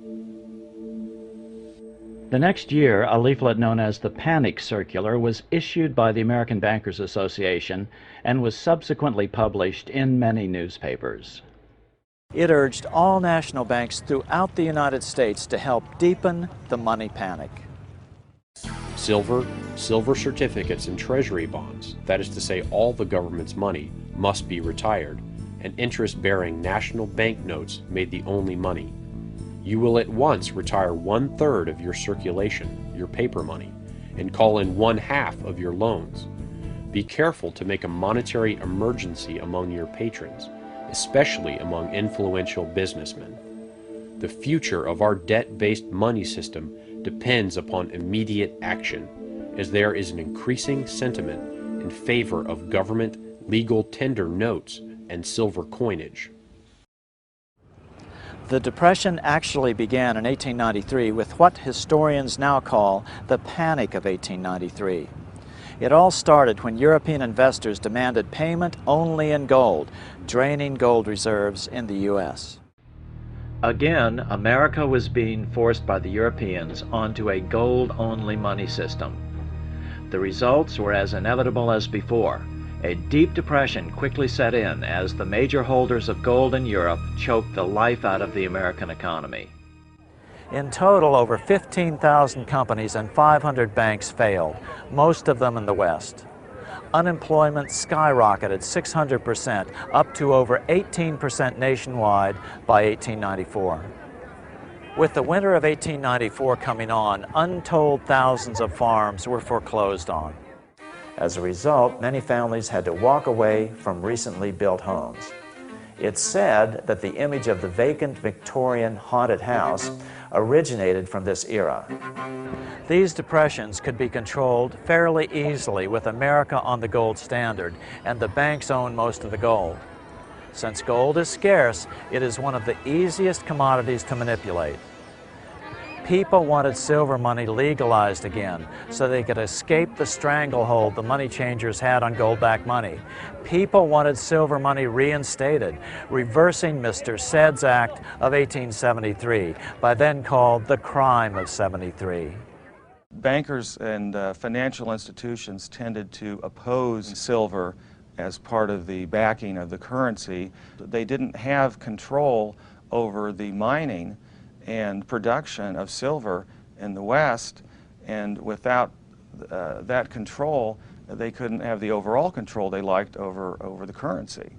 S1: The next year, a leaflet known as the Panic Circular was issued by the American Bankers Association and was subsequently published in many newspapers. It urged all national banks throughout the United States to help deepen the money panic.
S12: Silver certificates, and treasury bonds, that is to say all the government's money, must be retired, and interest-bearing national banknotes made the only money. You will at once retire 1/3 of your circulation, your paper money, and call in 1/2 of your loans. Be careful to make a monetary emergency among your patrons, especially among influential businessmen. The future of our debt-based money system depends upon immediate action, as there is an increasing sentiment in favor of government legal tender notes and silver coinage.
S1: The Depression actually began in 1893 with what historians now call the Panic of 1893. It all started when European investors demanded payment only in gold, draining gold reserves in the U.S. Again, America was being forced by the Europeans onto a gold-only money system. The results were as inevitable as before. A deep depression quickly set in as the major holders of gold in Europe choked the life out of the American economy. In total, over 15,000 companies and 500 banks failed, most of them in the West. Unemployment skyrocketed 600%, up to over 18% nationwide by 1894. With the winter of 1894 coming on, untold thousands of farms were foreclosed on. As a result, many families had to walk away from recently built homes. It's said that the image of the vacant Victorian haunted house originated from this era. These depressions could be controlled fairly easily with America on the gold standard, and the banks own most of the gold. Since gold is scarce, it is one of the easiest commodities to manipulate. People wanted silver money legalized again so they could escape the stranglehold the money changers had on gold-backed money. People wanted silver money reinstated, reversing Mr. Said's Act of 1873, by then called the Crime of '73.
S2: Bankers and financial institutions tended to oppose silver as part of the backing of the currency. They didn't have control over the mining and production of silver in the West, and without that control, they couldn't have the overall control they liked over the currency.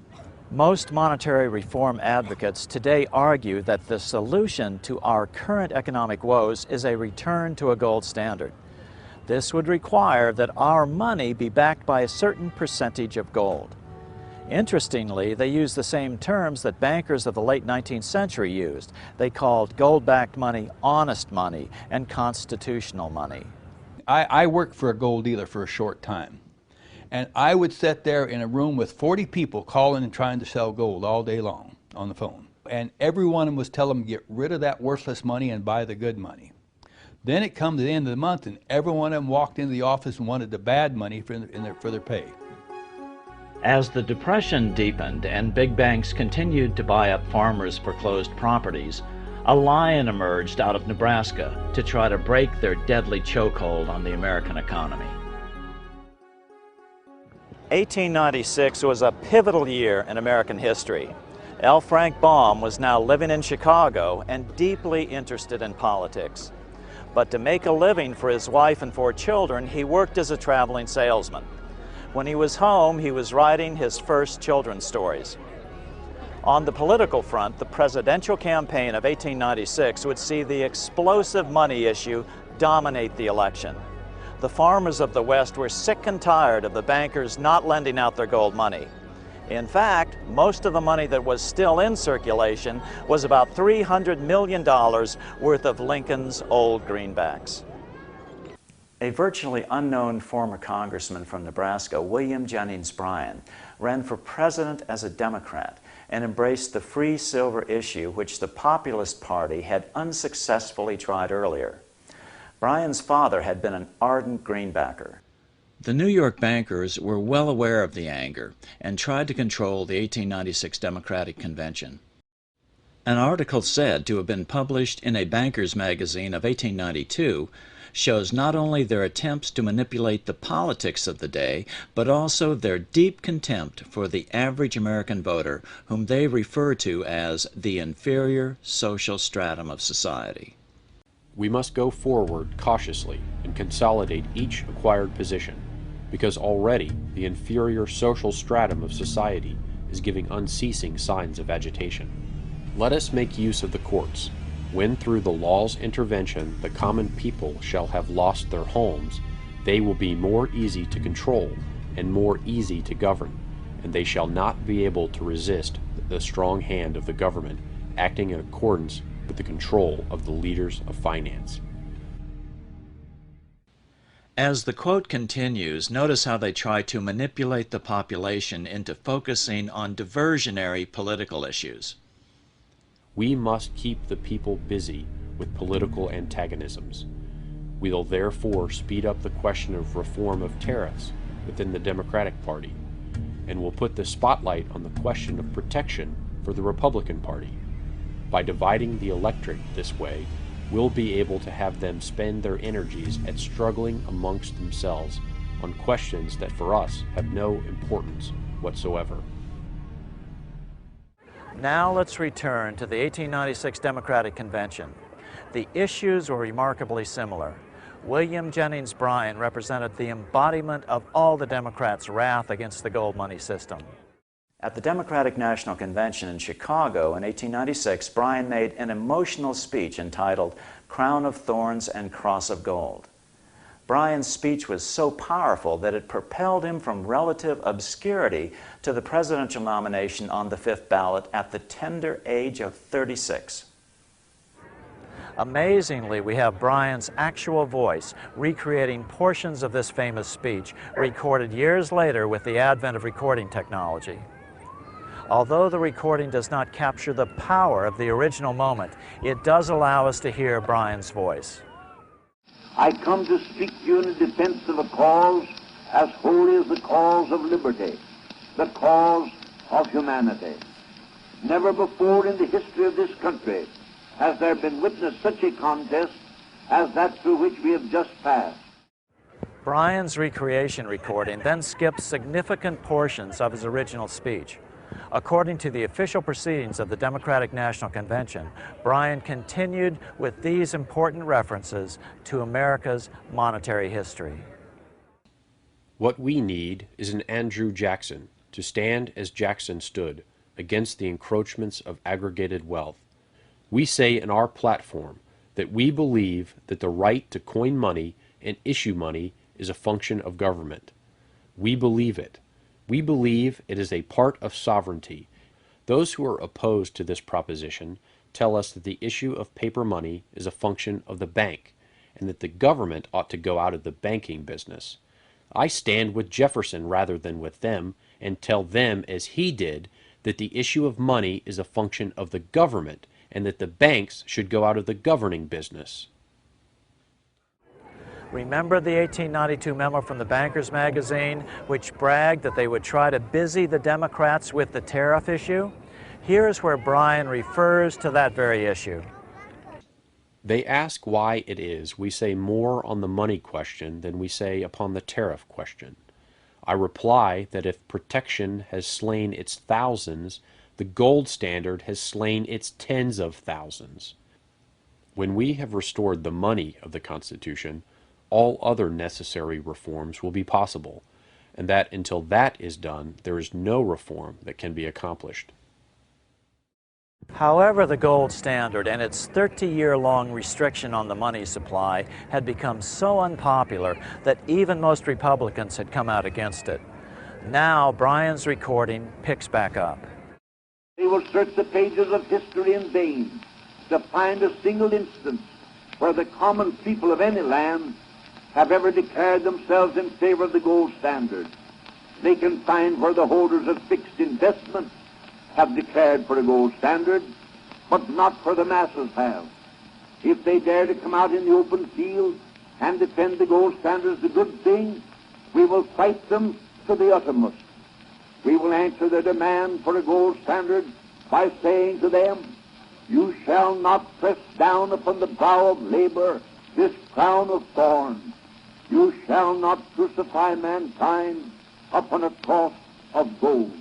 S1: Most monetary reform advocates today argue that the solution to our current economic woes is a return to a gold standard. This would require that our money be backed by a certain percentage of gold. Interestingly, they use the same terms that bankers of the late 19th century used. They called gold-backed money honest money and constitutional money.
S6: I worked for a gold dealer for a short time, and I would sit there in a room with 40 people calling and trying to sell gold all day long on the phone. And every one of them was telling them to get rid of that worthless money and buy the good money. Then it comes to the end of the month and every one of them walked into the office and wanted the bad money for their pay.
S1: As the Depression deepened and big banks continued to buy up farmers' foreclosed properties, a lion emerged out of Nebraska to try to break their deadly chokehold on the American economy. 1896 was a pivotal year in American history. L. Frank Baum was now living in Chicago and deeply interested in politics. But to make a living for his wife and 4 children, he worked as a traveling salesman. When he was home, he was writing his first children's stories. On the political front, the presidential campaign of 1896 would see the explosive money issue dominate the election. The farmers of the West were sick and tired of the bankers not lending out their gold money. In fact, most of the money that was still in circulation was about $300 million worth of Lincoln's old greenbacks. A virtually unknown former congressman from Nebraska, William Jennings Bryan, ran for president as a Democrat and embraced the free silver issue, which the Populist Party had unsuccessfully tried earlier. Bryan's father had been an ardent greenbacker. The New York bankers were well aware of the anger and tried to control the 1896 Democratic Convention. An article said to have been published in a banker's magazine of 1892 shows not only their attempts to manipulate the politics of the day, but also their deep contempt for the average American voter, whom they refer to as the inferior social stratum of society.
S12: We must go forward cautiously and consolidate each acquired position, because already the inferior social stratum of society is giving unceasing signs of agitation. Let us make use of the courts. When through the law's intervention the common people shall have lost their homes, they will be more easy to control and more easy to govern, and they shall not be able to resist the strong hand of the government acting in accordance with the control of the leaders of finance.
S1: As the quote continues, notice how they try to manipulate the population into focusing on diversionary political issues.
S12: We must keep the people busy with political antagonisms. We will therefore speed up the question of reform of tariffs within the Democratic Party, and will put the spotlight on the question of protection for the Republican Party. By dividing the electorate this way, we'll be able to have them spend their energies at struggling amongst themselves on questions that for us have no importance whatsoever.
S1: Now let's return to the 1896 Democratic Convention. The issues were remarkably similar. William Jennings Bryan represented the embodiment of all the Democrats' wrath against the gold money system.
S11: At the Democratic National Convention in Chicago in 1896, Bryan made an emotional speech entitled "Crown of Thorns and Cross of Gold." Bryan's speech was so powerful that it propelled him from relative obscurity to the presidential nomination on the 5th ballot at the tender age of 36.
S1: Amazingly, we have Bryan's actual voice recreating portions of this famous speech, recorded years later with the advent of recording technology. Although the recording does not capture the power of the original moment, it does allow us to hear Bryan's voice.
S16: I come to speak to you in defense of a cause as holy as the cause of liberty, the cause of humanity. Never before in the history of this country has there been witnessed such a contest as that through which we have just passed.
S1: Bryan's recreation recording then skips significant portions of his original speech. According to the official proceedings of the Democratic National Convention, Bryan continued with these important references to America's monetary history.
S12: What we need is an Andrew Jackson to stand as Jackson stood against the encroachments of aggregated wealth. We say in our platform that we believe that the right to coin money and issue money is a function of government. We believe it. We believe it is a part of sovereignty. Those who are opposed to this proposition tell us that the issue of paper money is a function of the bank, and that the government ought to go out of the banking business. I stand with Jefferson rather than with them, and tell them, as he did, that the issue of money is a function of the government, and that the banks should go out of the governing business.
S1: Remember the 1892 memo from the Bankers magazine, which bragged that they would try to busy the Democrats with the tariff issue? Here's where Bryan refers to that very issue.
S12: They ask why it is we say more on the money question than we say upon the tariff question. I reply that if protection has slain its thousands, the gold standard has slain its tens of thousands. When we have restored the money of the Constitution, all other necessary reforms will be possible, and that until that is done, there is no reform that can be accomplished.
S1: However, the gold standard and its 30-year-long restriction on the money supply had become so unpopular that even most Republicans had come out against it. Now, Bryan's recording picks back up.
S16: They will search the pages of history in vain to find a single instance where the common people of any land have ever declared themselves in favor of the gold standard. They can find where the holders of fixed investments have declared for a gold standard, but not where the masses have. If they dare to come out in the open field and defend the gold standard as a good thing, we will fight them to the uttermost. We will answer their demand for a gold standard by saying to them, "You shall not press down upon the brow of labor this crown of thorns. You shall not crucify mankind upon a cross of gold."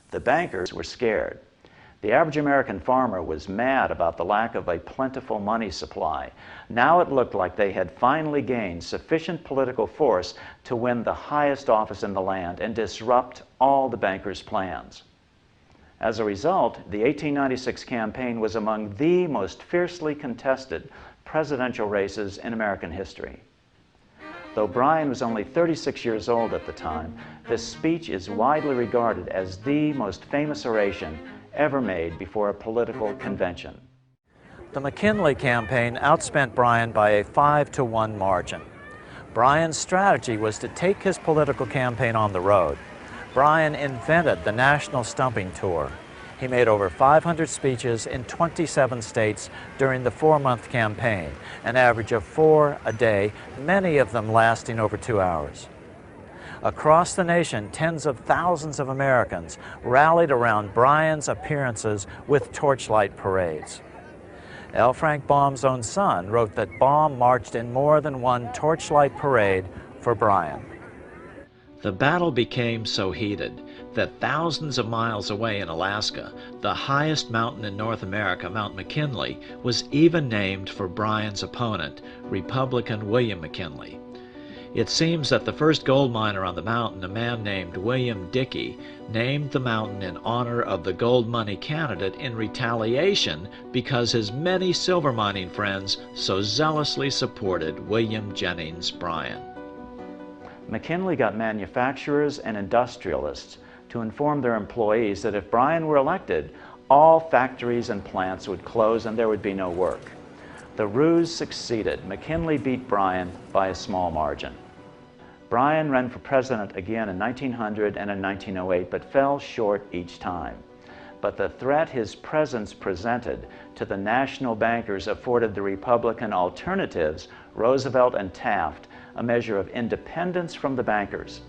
S11: The bankers were scared. The average American farmer was mad about the lack of a plentiful money supply. Now it looked like they had finally gained sufficient political force to win the highest office in the land and disrupt all the bankers' plans. As a result, the 1896 campaign was among the most fiercely contested presidential races in American history. Though Bryan was only 36 years old at the time, this speech is widely regarded as the most famous oration ever made before a political convention.
S1: The McKinley campaign outspent Bryan by a 5-to-1 margin. Bryan's strategy was to take his political campaign on the road. Bryan invented the National Stumping Tour. He made over 500 speeches in 27 states during the 4-month campaign, an average of 4 a day, many of them lasting over 2 hours. Across the nation, tens of thousands of Americans rallied around Bryan's appearances with torchlight parades. L. Frank Baum's own son wrote that Baum marched in more than one torchlight parade for Bryan. The battle became so heated that thousands of miles away in Alaska, the highest mountain in North America, Mount McKinley, was even named for Bryan's opponent, Republican William McKinley. It seems that the first gold miner on the mountain, a man named William Dickey, named the mountain in honor of the gold money candidate in retaliation because his many silver mining friends so zealously supported William Jennings Bryan. McKinley got manufacturers and industrialists to inform their employees that if Bryan were elected, all factories and plants would close and there would be no work. The ruse succeeded. McKinley beat Bryan by a small margin. Bryan ran for president again in 1900 and in 1908, but fell short each time. But the threat his presence presented to the national bankers afforded the Republican alternatives, Roosevelt and Taft, a measure of independence from the bankers.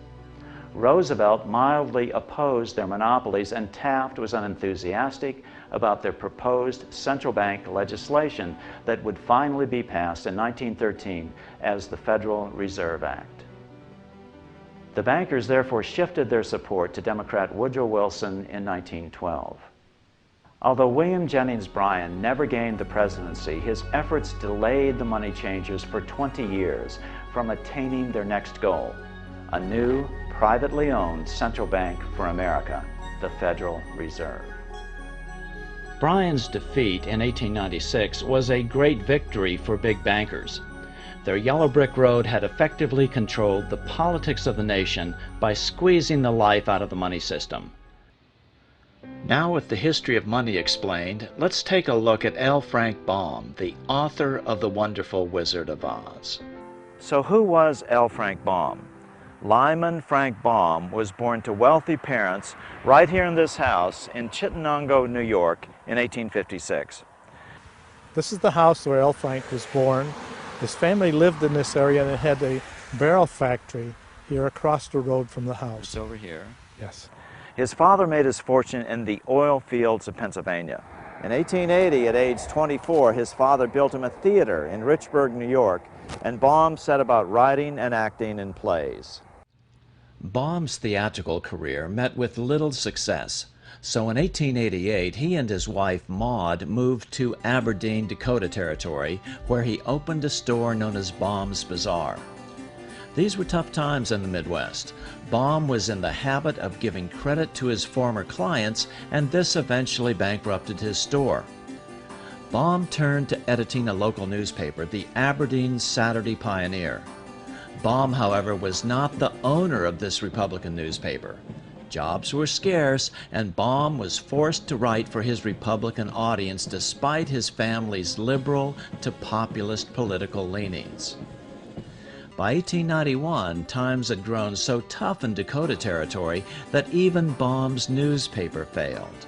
S1: Roosevelt mildly opposed their monopolies, and Taft was unenthusiastic about their proposed central bank legislation that would finally be passed in 1913 as the Federal Reserve Act. The bankers therefore shifted their support to Democrat Woodrow Wilson in 1912. Although William Jennings Bryan never gained the presidency, his efforts delayed the money changers for 20 years from attaining their next goal, a new, privately owned central bank for America, the Federal Reserve. Bryan's defeat in 1896 was a great victory for big bankers. Their yellow brick road had effectively controlled the politics of the nation by squeezing the life out of the money system. Now, with the history of money explained, let's take a look at L. Frank Baum, the author of The Wonderful Wizard of Oz. So who was L. Frank Baum? Lyman Frank Baum was born to wealthy parents right here in this house in Chittenango, New York in 1856.
S17: This is the house where L. Frank was born. His family lived in this area and had a barrel factory here across the road from the house.
S1: It's over here.
S17: Yes.
S1: His father made his fortune in the oil fields of Pennsylvania. In 1880, at age 24, his father built him a theater in Richburg, New York, and Baum set about writing and acting in plays. Baum's theatrical career met with little success, so in 1888 he and his wife Maud moved to Aberdeen, Dakota Territory, where he opened a store known as Baum's Bazaar. These were tough times in the Midwest. Baum was in the habit of giving credit to his former clients, and this eventually bankrupted his store. Baum turned to editing a local newspaper, the Aberdeen Saturday Pioneer. Baum, however, was not the owner of this Republican newspaper. Jobs were scarce, and Baum was forced to write for his Republican audience despite his family's liberal to populist political leanings. By 1891, times had grown so tough in Dakota Territory that even Baum's newspaper failed.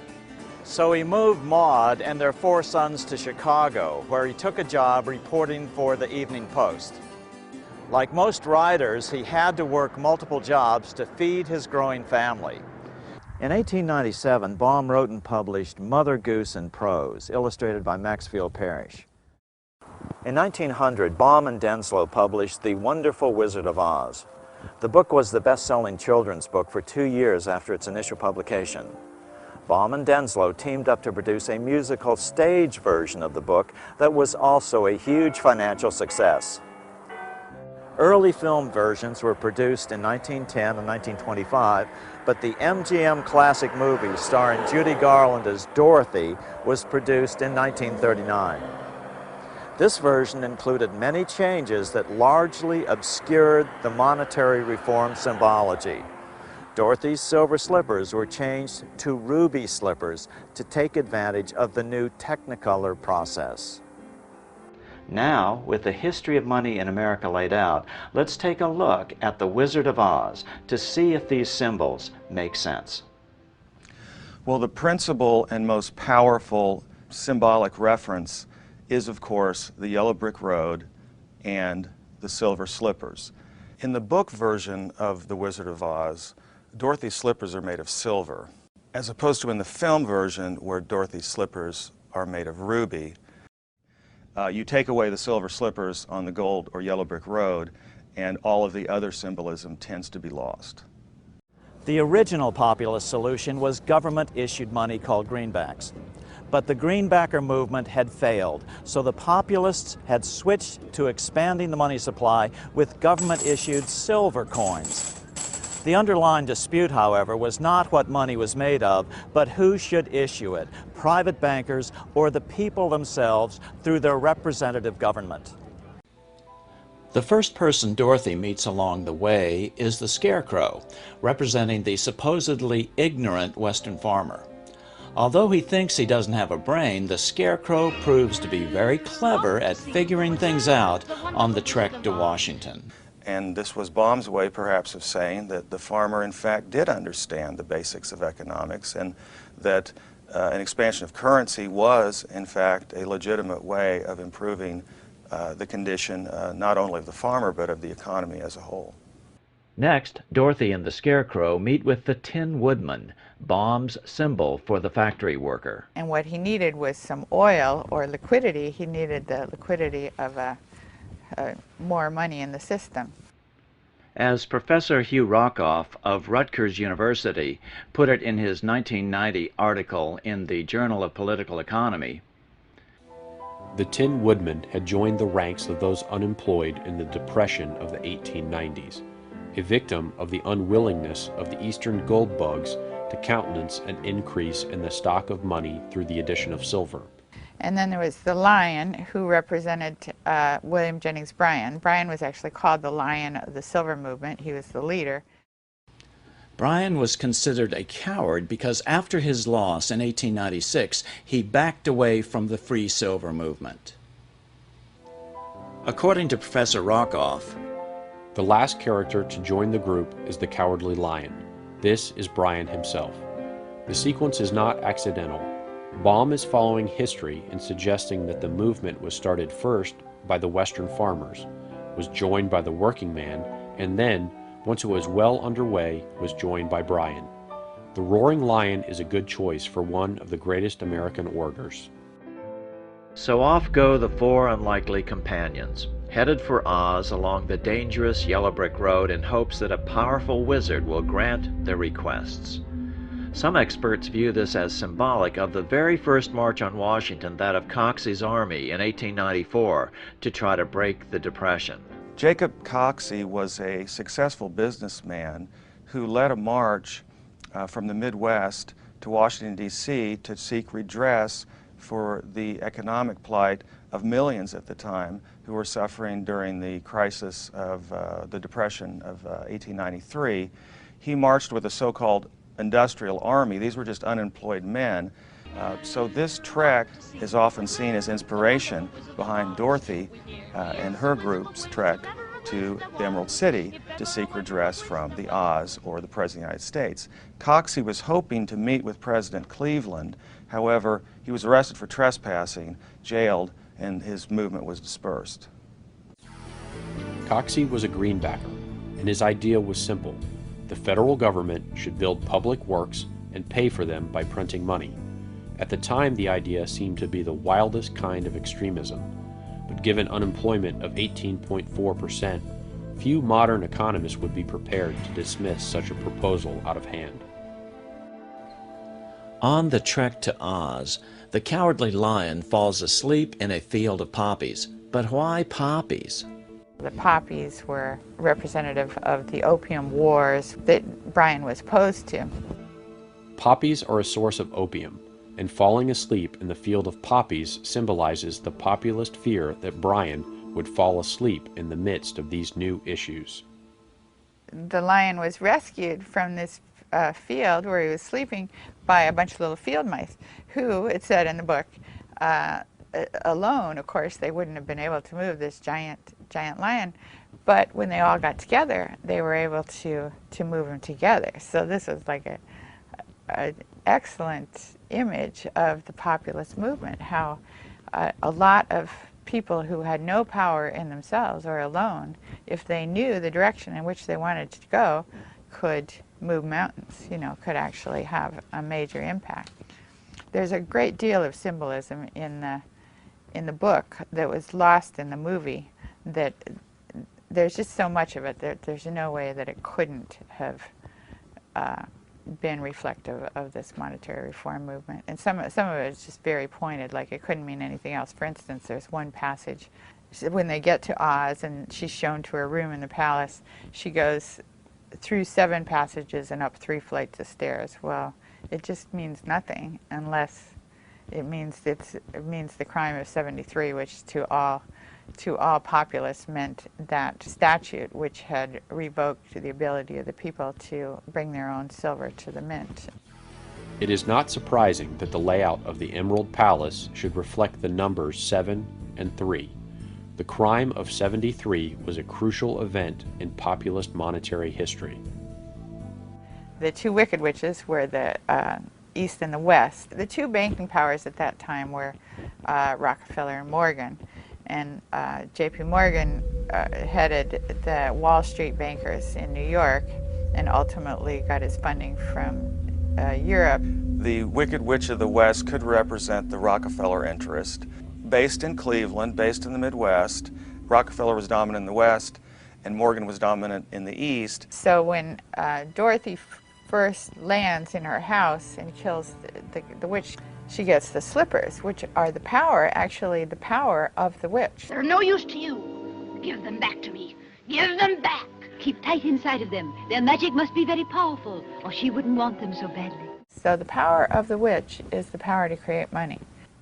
S1: So he moved Maud and their 4 sons to Chicago, where he took a job reporting for the Evening Post. Like most writers, he had to work multiple jobs to feed his growing family. In 1897, Baum wrote and published Mother Goose in Prose, illustrated by Maxfield Parrish. In 1900, Baum and Denslow published The Wonderful Wizard of Oz. The book was the best-selling children's book for 2 years after its initial publication. Baum and Denslow teamed up to produce a musical stage version of the book that was also a huge financial success. Early film versions were produced in 1910 and 1925, but the MGM classic movie starring Judy Garland as Dorothy was produced in 1939. This version included many changes that largely obscured the monetary reform symbology. Dorothy's silver slippers were changed to ruby slippers to take advantage of the new Technicolor process. Now, with the history of money in America laid out, let's take a look at the Wizard of Oz to see if these symbols make sense.
S2: Well, the principal and most powerful symbolic reference is, of course, the yellow brick road and the silver slippers. In the book version of The Wizard of Oz, Dorothy's slippers are made of silver, as opposed to in the film version where Dorothy's slippers are made of ruby. You take away the silver slippers on the gold or yellow brick road, and all of the other symbolism tends to be lost.
S1: The original populist solution was government-issued money called greenbacks. But the greenbacker movement had failed, so the populists had switched to expanding the money supply with government-issued silver coins. The underlying dispute, however, was not what money was made of, but who should issue it, private bankers or the people themselves through their representative government. The first person Dorothy meets along the way is the Scarecrow, representing the supposedly ignorant Western farmer. Although he thinks he doesn't have a brain, the Scarecrow proves to be very clever at figuring things out on the trek to Washington.
S2: And this was Baum's way, perhaps, of saying that the farmer, in fact, did understand the basics of economics, and that an expansion of currency was, in fact, a legitimate way of improving the condition not only of the farmer, but of the economy as a whole.
S1: Next, Dorothy and the Scarecrow meet with the Tin Woodman, Baum's symbol for the factory worker.
S7: And what he needed was some oil or liquidity. He needed the liquidity of more money in the system.
S1: As Professor Hugh Rockoff of Rutgers University put it in his 1990 article in the Journal of Political Economy,
S12: the Tin Woodman had joined the ranks of those unemployed in the Depression of the 1890s, a victim of the unwillingness of the Eastern gold bugs to countenance an increase in the stock of money through the addition of silver.
S7: And then there was the Lion, who represented William Jennings Bryan. Bryan was actually called the Lion of the Silver Movement. He was the leader.
S1: Bryan was considered a coward because after his loss in 1896, he backed away from the Free Silver movement. According to Professor Rockoff,
S12: the last character to join the group is the Cowardly Lion. This is Bryan himself. The sequence is not accidental. Baum is following history in suggesting that the movement was started first by the Western farmers, was joined by the working man, and then, once it was well underway, was joined by Bryan. The Roaring Lion is a good choice for one of the greatest American orators.
S1: So off go the four unlikely companions, headed for Oz along the dangerous yellow brick road in hopes that a powerful wizard will grant their requests. Some experts view this as symbolic of the very first march on Washington, that of Coxey's army in 1894, to try to break the Depression.
S2: Jacob Coxey was a successful businessman who led a march from the Midwest to Washington, D.C. to seek redress for the economic plight of millions at the time who were suffering during the crisis of the Depression of 1893. He marched with a so-called industrial army. These were just unemployed men. So this trek is often seen as inspiration behind Dorothy and her group's trek to the Emerald City to seek redress from the Oz, or the President of the United States. Coxey was hoping to meet with President Cleveland. However, he was arrested for trespassing, jailed, and his movement was dispersed.
S12: Coxey was a greenbacker, and his idea was simple. The federal government should build public works and pay for them by printing money. At the time, the idea seemed to be the wildest kind of extremism, but given unemployment of 18.4%, few modern economists would be prepared to dismiss such a proposal out of hand.
S1: On the trek to Oz, the Cowardly Lion falls asleep in a field of poppies. But why poppies?
S7: The poppies were representative of the opium wars that Bryan was opposed to.
S12: Poppies are a source of opium, and falling asleep in the field of poppies symbolizes the populist fear that Bryan would fall asleep in the midst of these new issues.
S7: The lion was rescued from this field where he was sleeping by a bunch of little field mice who, it said in the book, alone, of course, they wouldn't have been able to move this giant lion, but when they all got together, they were able to move him together. So this was like an excellent image of the populist movement, how a lot of people who had no power in themselves or alone, if they knew the direction in which they wanted to go, could move mountains, you know, could actually have a major impact. There's a great deal of symbolism in the book that was lost in the movie, that there's just so much of it that there's no way that it couldn't have been reflective of this monetary reform movement. And some of it is just very pointed, like it couldn't mean anything else. For instance, there's one passage, when they get to Oz and she's shown to her room in the palace, she goes through 7 passages and up 3 flights of stairs. Well, it just means nothing unless it means the crime of 73, which to all populists meant that statute which had revoked the ability of the people to bring their own silver to the mint.
S12: It is not surprising that the layout of the Emerald Palace should reflect the numbers 7 and 3. The crime of 73 was a crucial event in populist monetary history.
S7: The 2 wicked witches were the East and the West. The 2 banking powers at that time were Rockefeller and Morgan. And J.P. Morgan headed the Wall Street bankers in New York and ultimately got his funding from Europe.
S2: The Wicked Witch of the West could represent the Rockefeller interest. Based in Cleveland, based in the Midwest, Rockefeller was dominant in the West and Morgan was dominant in the East.
S7: So when Dorothy first lands in her house and kills the witch, she gets the slippers, which are the power, actually the power of the witch.
S18: They're no use to you. Give them back to me. Give them back.
S19: Keep tight inside of them. Their magic must be very powerful, or she wouldn't want them so badly.
S7: So the power of the witch is the power to create money.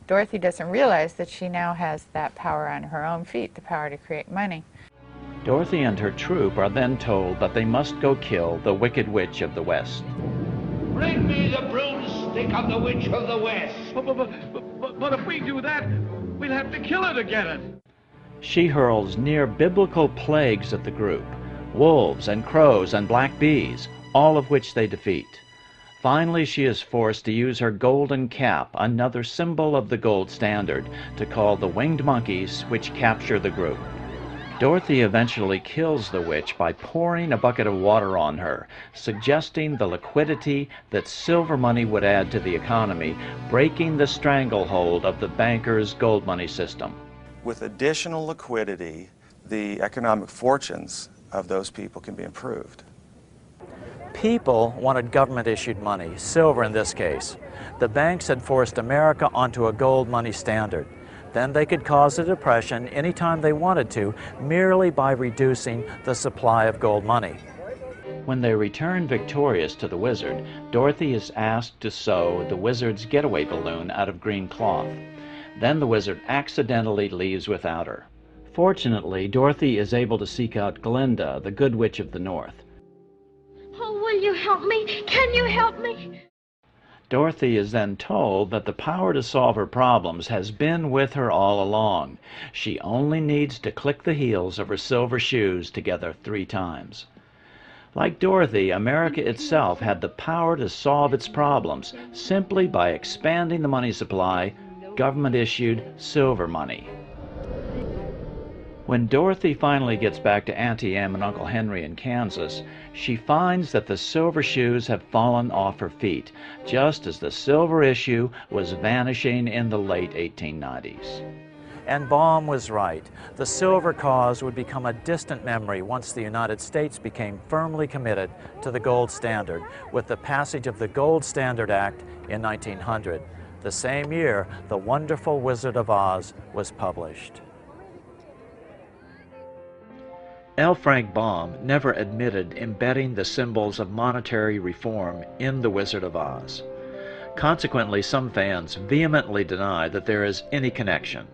S7: Dorothy doesn't realize that she now has that power on her own feet, the power to create money.
S1: Dorothy and her troop are then told that they must go kill the Wicked Witch of the West.
S20: Bring me the broomstick of the Witch of the West.
S21: But if we do that, we'll have to kill her to get it.
S1: She hurls near-biblical plagues at the group, wolves and crows and black bees, all of which they defeat. Finally, she is forced to use her golden cap, another symbol of the gold standard, to call the winged monkeys which capture the group. Dorothy eventually kills the witch by pouring a bucket of water on her, suggesting the liquidity that silver money would add to the economy, breaking the stranglehold of the bankers' gold money system.
S2: With additional liquidity, the economic fortunes of those people can be improved.
S1: People wanted government-issued money, silver in this case. The banks had forced America onto a gold money standard. Then they could cause a depression anytime they wanted to, merely by reducing the supply of gold money. When they return victorious to the wizard, Dorothy is asked to sew the wizard's getaway balloon out of green cloth. Then the wizard accidentally leaves without her. Fortunately, Dorothy is able to seek out Glinda, the Good Witch of the North.
S18: Oh, will you help me? Can you help me?
S1: Dorothy is then told that the power to solve her problems has been with her all along. She only needs to click the heels of her silver shoes together 3 times. Like Dorothy, America itself had the power to solve its problems simply by expanding the money supply, government-issued silver money. When Dorothy finally gets back to Auntie Em and Uncle Henry in Kansas, she finds that the silver shoes have fallen off her feet, just as the silver issue was vanishing in the late 1890s. And Baum was right. The silver cause would become a distant memory once the United States became firmly committed to the gold standard with the passage of the Gold Standard Act in 1900. The same year, The Wonderful Wizard of Oz was published. L. Frank Baum never admitted embedding the symbols of monetary reform in The Wizard of Oz. Consequently, some fans vehemently deny that there is any connection.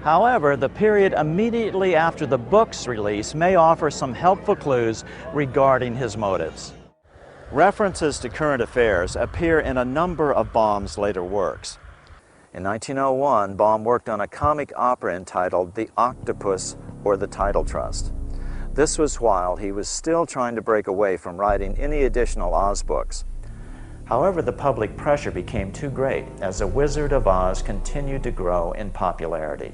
S1: However, the period immediately after the book's release may offer some helpful clues regarding his motives. References to current affairs appear in a number of Baum's later works. In 1901, Baum worked on a comic opera entitled The Octopus or the Title Trust. This was while he was still trying to break away from writing any additional Oz books.
S11: However, the public pressure became too great as The Wizard of Oz continued to grow in popularity.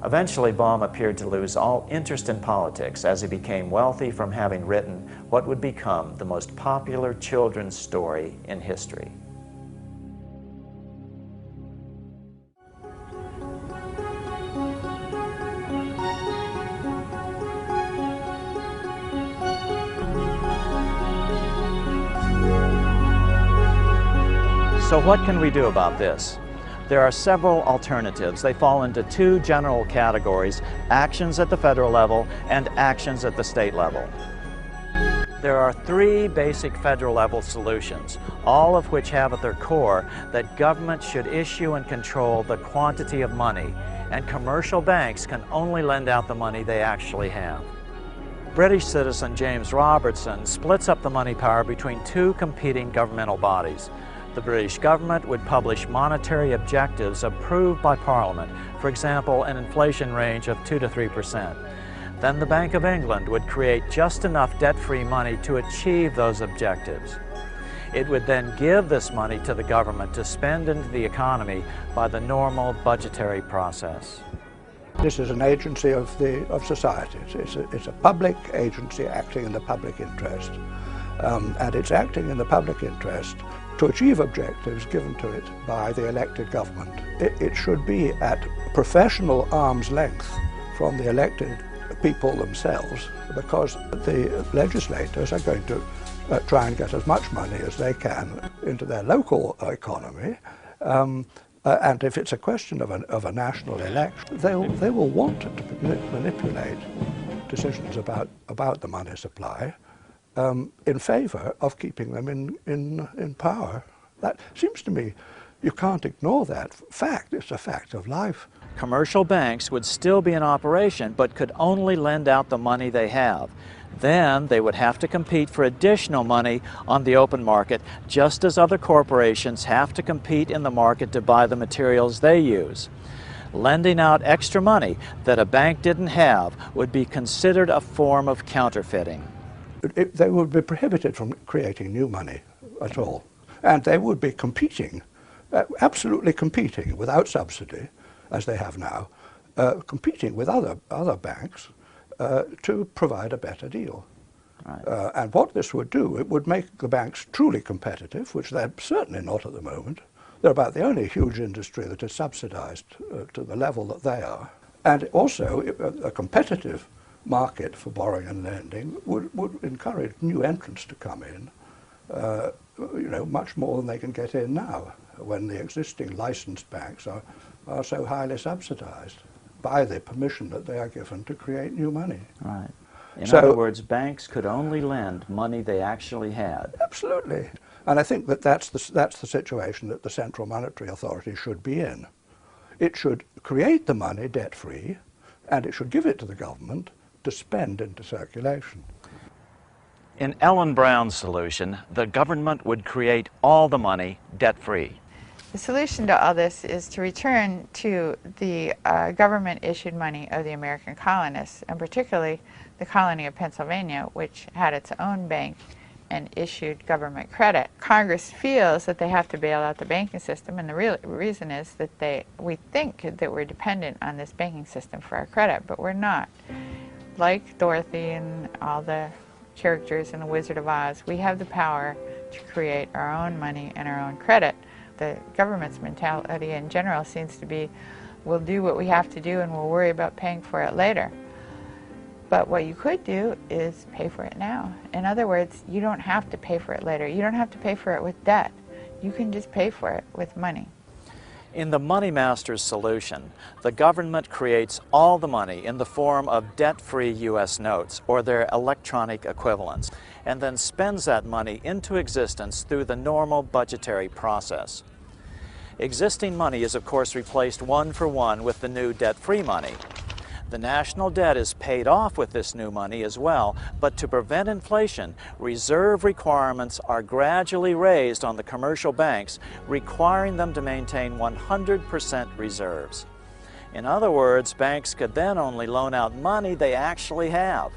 S11: Eventually, Baum appeared to lose all interest in politics as he became wealthy from having written what would become the most popular children's story in history. So what can we do about this? There are several alternatives. They fall into two general categories: actions at the federal level and actions at the state level. There are three basic federal level solutions, all of which have at their core that government should issue and control the quantity of money, and commercial banks can only lend out the money they actually have. British citizen James Robertson splits up the money power between two competing governmental bodies. The British government would publish monetary objectives approved by Parliament, for example, an inflation range of 2 to 3%. Then the Bank of England would create just enough debt-free money to achieve those objectives. It would then give this money to the government to spend into the economy by the normal budgetary process.
S9: This is an agency of society. It's a public agency acting in the public interest. And it's acting in the public interest to achieve objectives given to it by the elected government. It should be at professional arm's length from the elected people themselves, because the legislators are going to try and get as much money as they can into their local economy. And if it's a question of a national election, they will want to manipulate decisions about the money supply in favour of keeping them in power. That seems to me, you can't ignore that fact. It's a fact of life.
S11: Commercial banks would still be in operation, but could only lend out the money they have. Then they would have to compete for additional money on the open market, just as other corporations have to compete in the market to buy the materials they use. Lending out extra money that a bank didn't have would be considered a form of counterfeiting.
S9: They would be prohibited from creating new money at all. And they would be competing, absolutely competing without subsidy, as they have now, competing with other banks to provide a better deal. Right. And what this would do, it would make the banks truly competitive, which they're certainly not at the moment. They're about the only huge industry that is subsidized to the level that they are. And also, a competitive market for borrowing and lending would encourage new entrants to come in, much more than they can get in now, when the existing licensed banks are so highly subsidized by the permission that they are given to create new money.
S11: Right. In other words, banks could only lend money they actually had.
S9: Absolutely. And I think that's the situation that the Central Monetary Authority should be in. It should create the money debt-free, and it should give it to the government to spend into circulation.
S11: In Ellen Brown's solution, the government would create all the money debt-free.
S7: The solution to all this is to return to the government-issued money of the American colonists, and particularly the colony of Pennsylvania, which had its own bank and issued government credit. Congress feels that they have to bail out the banking system, and the real reason is that we think that we're dependent on this banking system for our credit, but we're not. Like Dorothy and all the characters in The Wizard of Oz, we have the power to create our own money and our own credit. The government's mentality in general seems to be, we'll do what we have to do and we'll worry about paying for it later. But what you could do is pay for it now. In other words, you don't have to pay for it later. You don't have to pay for it with debt. You can just pay for it with money.
S11: In the Money Master's solution, the government creates all the money in the form of debt-free U.S. notes, or their electronic equivalents, and then spends that money into existence through the normal budgetary process. Existing money is, of course, replaced one for one with the new debt-free money. The national debt is paid off with this new money as well, but to prevent inflation, reserve requirements are gradually raised on the commercial banks, requiring them to maintain 100% reserves. In other words, banks could then only loan out money they actually have.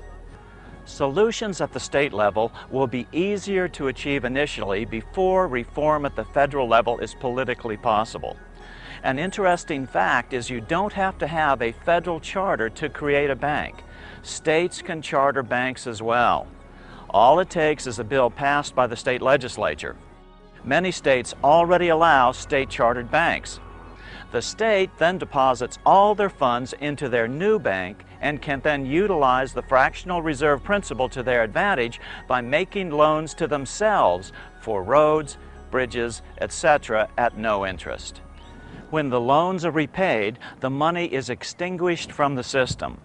S11: Solutions at the state level will be easier to achieve initially before reform at the federal level is politically possible. An interesting fact is you don't have to have a federal charter to create a bank. States can charter banks as well. All it takes is a bill passed by the state legislature. Many states already allow state-chartered banks. The state then deposits all their funds into their new bank and can then utilize the fractional reserve principle to their advantage by making loans to themselves for roads, bridges, etc. at no interest. When the loans are repaid, the money is extinguished from the system.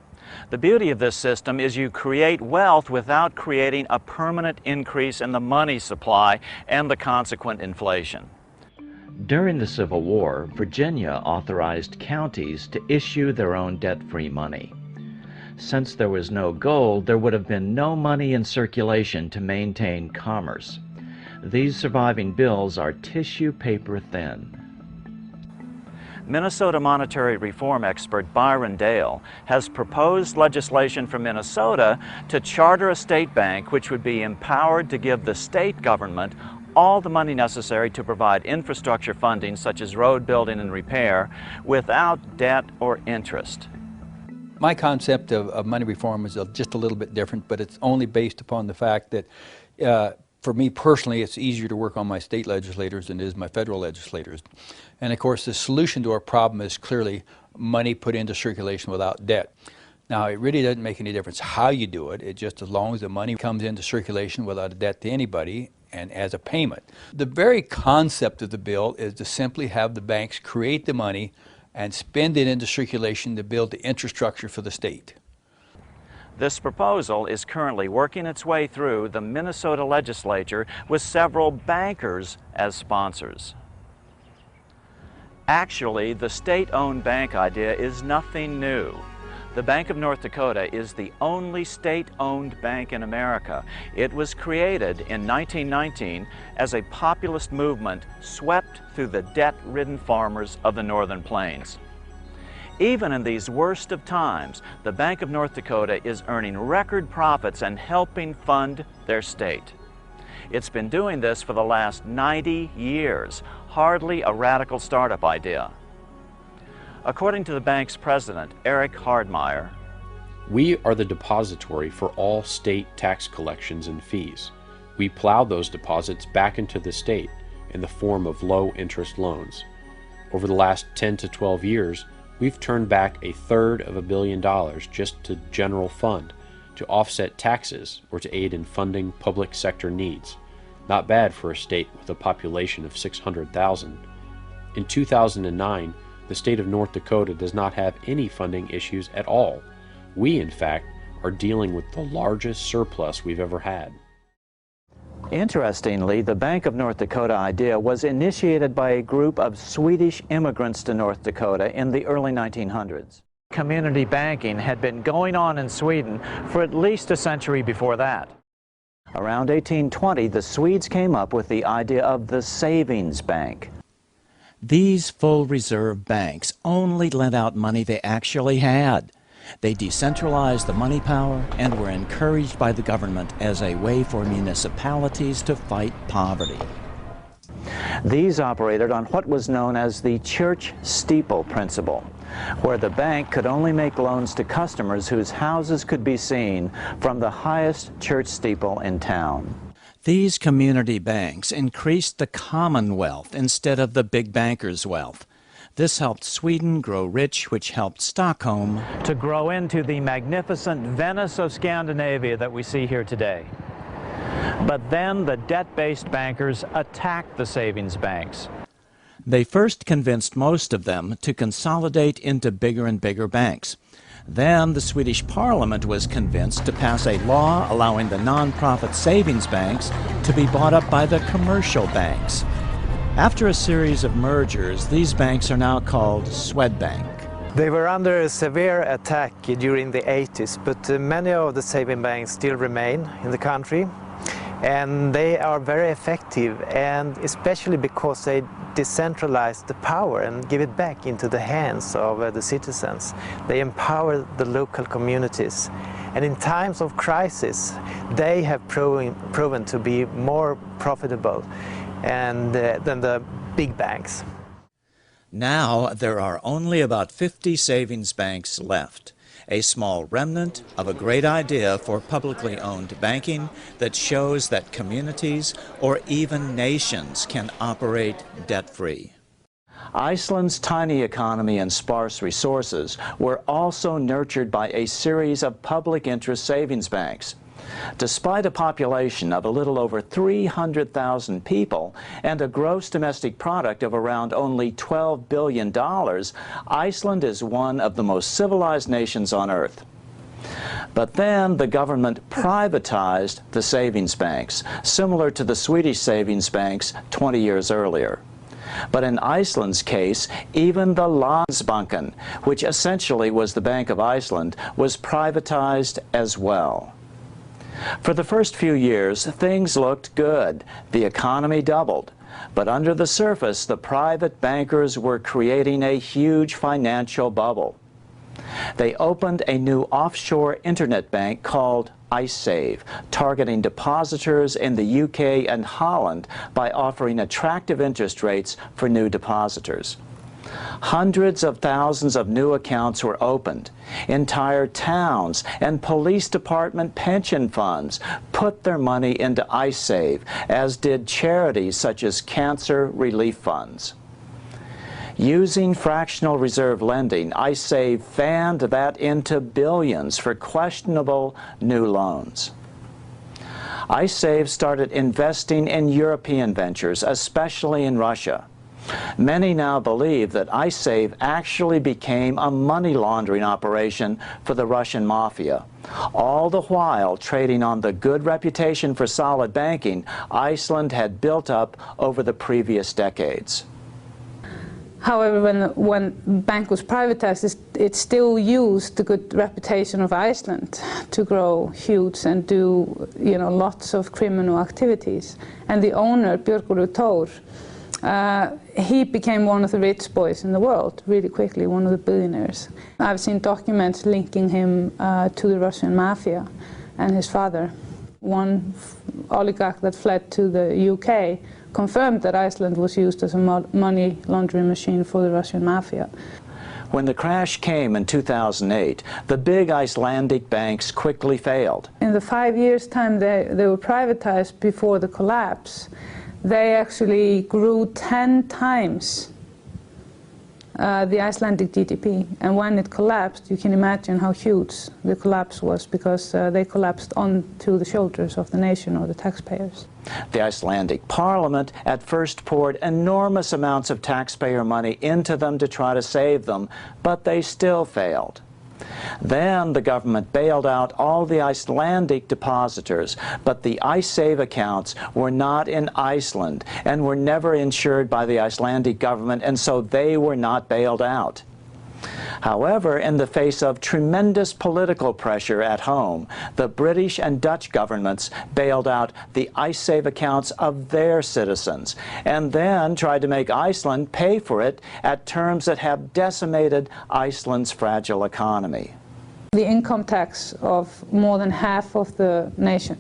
S11: The beauty of this system is you create wealth without creating a permanent increase in the money supply and the consequent inflation.
S1: During the Civil War, Virginia authorized counties to issue their own debt-free money. Since there was no gold, there would have been no money in circulation to maintain commerce. These surviving bills are tissue paper thin.
S11: Minnesota monetary reform expert Byron Dale has proposed legislation for Minnesota to charter a state bank which would be empowered to give the state government all the money necessary to provide infrastructure funding such as road building and repair without debt or interest.
S6: My concept of money reform is just a little bit different, but it's only based upon the fact that for me personally, it's easier to work on my state legislators than it is my federal legislators. And of course, the solution to our problem is clearly money put into circulation without debt. Now, it really doesn't make any difference how you do it. It's just as long as the money comes into circulation without a debt to anybody and as a payment. The very concept of the bill is to simply have the banks create the money and spend it into circulation to build the infrastructure for the state.
S11: This proposal is currently working its way through the Minnesota legislature with several bankers as sponsors. Actually, the state-owned bank idea is nothing new. The Bank of North Dakota is the only state-owned bank in America. It was created in 1919 as a populist movement swept through the debt-ridden farmers of the Northern Plains. Even in these worst of times, the Bank of North Dakota is earning record profits and helping fund their state. It's been doing this for the last 90 years, hardly a radical startup idea. According to the bank's president, Eric Hardmeyer,
S12: we are the depository for all state tax collections and fees. We plow those deposits back into the state in the form of low-interest loans. Over the last 10 to 12 years, we've turned back $1/3 billion just to general fund to offset taxes or to aid in funding public sector needs. Not bad for a state with a population of 600,000. In 2009, the state of North Dakota does not have any funding issues at all. We, in fact, are dealing with the largest surplus we've ever had.
S11: Interestingly, the Bank of North Dakota idea was initiated by a group of Swedish immigrants to North Dakota in the early 1900s. Community banking had been going on in Sweden for at least a century before that. Around 1820, the Swedes came up with the idea of the savings bank.
S1: These full reserve banks only lent out money they actually had. They decentralized the money power and were encouraged by the government as a way for municipalities to fight poverty.
S11: These operated on what was known as the church steeple principle, where the bank could only make loans to customers whose houses could be seen from the highest church steeple in town.
S1: These community banks increased the commonwealth instead of the big bankers' wealth. This helped Sweden grow rich, which helped Stockholm
S11: to grow into the magnificent Venice of Scandinavia that we see here today. But then the debt-based bankers attacked the savings banks.
S1: They first convinced most of them to consolidate into bigger and bigger banks. Then the Swedish Parliament was convinced to pass a law allowing the non-profit savings banks to be bought up by the commercial banks. After a series of mergers, these banks are now called Swedbank.
S4: They were under a severe attack during the 80s, but many of the saving banks still remain in the country. And they are very effective, and especially because they decentralize the power and give it back into the hands of the citizens. They empower the local communities, And in times of crisis, they have proven to be more profitable than the big banks.
S1: Now there are only about 50 savings banks left, a small remnant of a great idea for publicly owned banking that shows that communities or even nations can operate debt-free. Iceland's tiny economy and sparse resources were also nurtured by a series of public interest savings banks. Despite a population of a little over 300,000 people and a gross domestic product of around only $12 billion, Iceland is one of the most civilized nations on earth. But then the government privatized the savings banks, similar to the Swedish savings banks 20 years earlier. But in Iceland's case, even the Landsbanken, which essentially was the Bank of Iceland, was privatized as well. For the first few years, things looked good. The economy doubled. But under the surface, the private bankers were creating a huge financial bubble. They opened a new offshore internet bank called IceSave, targeting depositors in the UK and Holland by offering attractive interest rates for new depositors. Hundreds of thousands of new accounts were opened. Entire towns and police department pension funds put their money into IceSave, as did charities such as cancer relief funds. Using fractional reserve lending, IceSave fanned that into billions for questionable new loans. IceSave started investing in European ventures, especially in Russia. Many now believe that IceSave actually became a money laundering operation for the Russian mafia. All the while trading on the good reputation for solid banking Iceland had built up over the previous decades.
S8: However, when bank was privatized, it still used the good reputation of Iceland to grow huge and do, lots of criminal activities. And the owner, Björgólfur Thor, he became one of the rich boys in the world really quickly, one of the billionaires. I've seen documents linking him to the Russian mafia and his father. One oligarch that fled to the UK confirmed that Iceland was used as a money laundering machine for the Russian mafia.
S1: When the crash came in 2008, the big Icelandic banks quickly failed.
S8: In the 5 years' time they were privatized before the collapse, they actually grew 10 times the Icelandic GDP. And when it collapsed, you can imagine how huge the collapse was, because they collapsed onto the shoulders of the nation or the taxpayers.
S1: The Icelandic parliament at first poured enormous amounts of taxpayer money into them to try to save them, but they still failed. Then the government bailed out all the Icelandic depositors, but the IceSave accounts were not in Iceland and were never insured by the Icelandic government, and so they were not bailed out. However, in the face of tremendous political pressure at home, the British and Dutch governments bailed out the IceSave accounts of their citizens, and then tried to make Iceland pay for it at terms that have decimated Iceland's fragile economy.
S8: The income tax of more than half of the nation,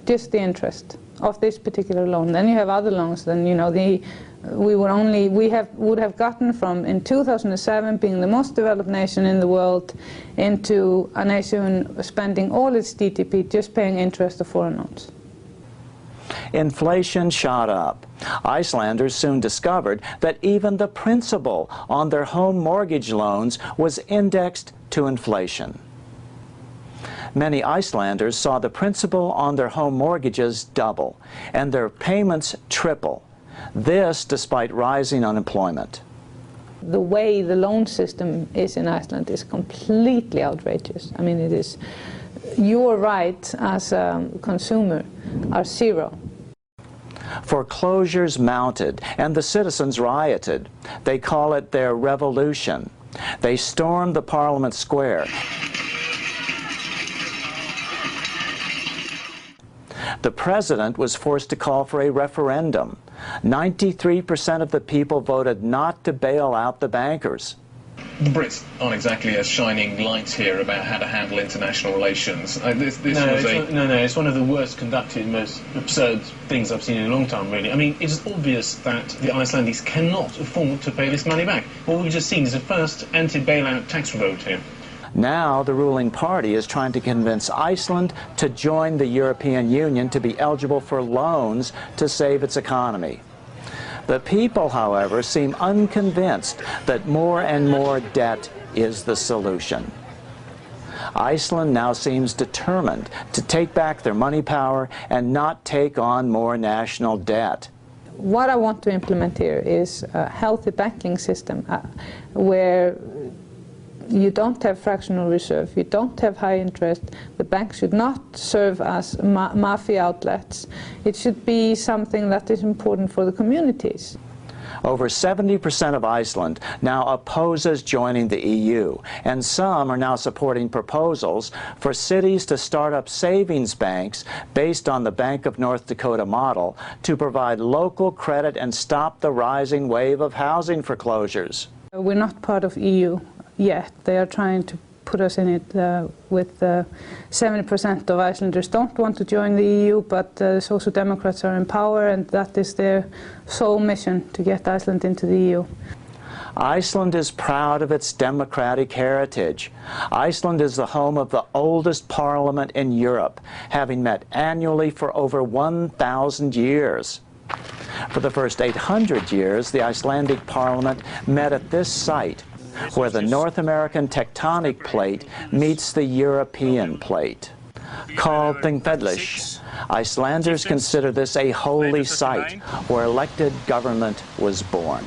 S8: just the interest of this particular loan. Then you have other loans, then we would have gotten from, in 2007, being the most developed nation in the world, into a nation spending all its GDP just paying interest of foreign loans.
S1: Inflation shot up. Icelanders soon discovered that even the principal on their home mortgage loans was indexed to inflation. Many Icelanders saw the principal on their home mortgages double and their payments triple. This despite rising unemployment.
S8: The way the loan system is in Iceland is completely outrageous. I mean, it is, your rights as a consumer are zero.
S1: Foreclosures mounted and the citizens rioted. They call it their revolution. They stormed the Parliament Square. The president was forced to call for a referendum. 93% of the people voted not to bail out the bankers.
S3: the Brits aren't exactly a shining light here about how to handle international relations. It's one of the worst conducted, most absurd things I've seen in a long time, really. I mean, it's obvious that the Icelandics cannot afford to pay this money back. What we've just seen is the first anti-bailout tax revolt here.
S1: Now the ruling party is trying to convince Iceland to join the European Union to be eligible for loans to save its economy. The people, however, seem unconvinced that more and more debt is the solution. Iceland now seems determined to take back their money power and not take on more national debt.
S8: What I want to implement here is a healthy banking system where you don't have fractional reserve, you don't have high interest, the banks should not serve as mafia outlets. It should be something that is important for the communities.
S1: Over 70% of Iceland now opposes joining the EU, and some are now supporting proposals for cities to start up savings banks based on the Bank of North Dakota model to provide local credit and stop the rising wave of housing foreclosures.
S8: We're not part of EU yet. They are trying to put us in it with 70% of Icelanders don't want to join the EU, but the Social Democrats are in power, and that is their sole mission, to get Iceland into the EU.
S1: Iceland is proud of its democratic heritage. Iceland is the home of the oldest parliament in Europe, having met annually for over 1,000 years. For the first 800 years, the Icelandic parliament met at this site, where the North American tectonic plate meets the European plate. Called Þingvellir, Icelanders consider this a holy site where elected government was born.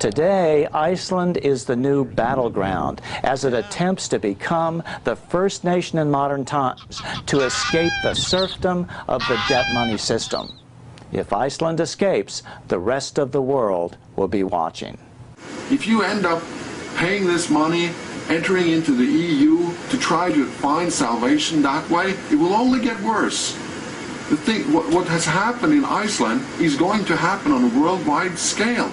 S1: Today, Iceland is the new battleground as it attempts to become the first nation in modern times to escape the serfdom of the debt money system. If Iceland escapes, the rest of the world will be watching.
S15: If you end up paying this money, entering into the EU to try to find salvation that way, it will only get worse. What has happened in Iceland is going to happen on a worldwide scale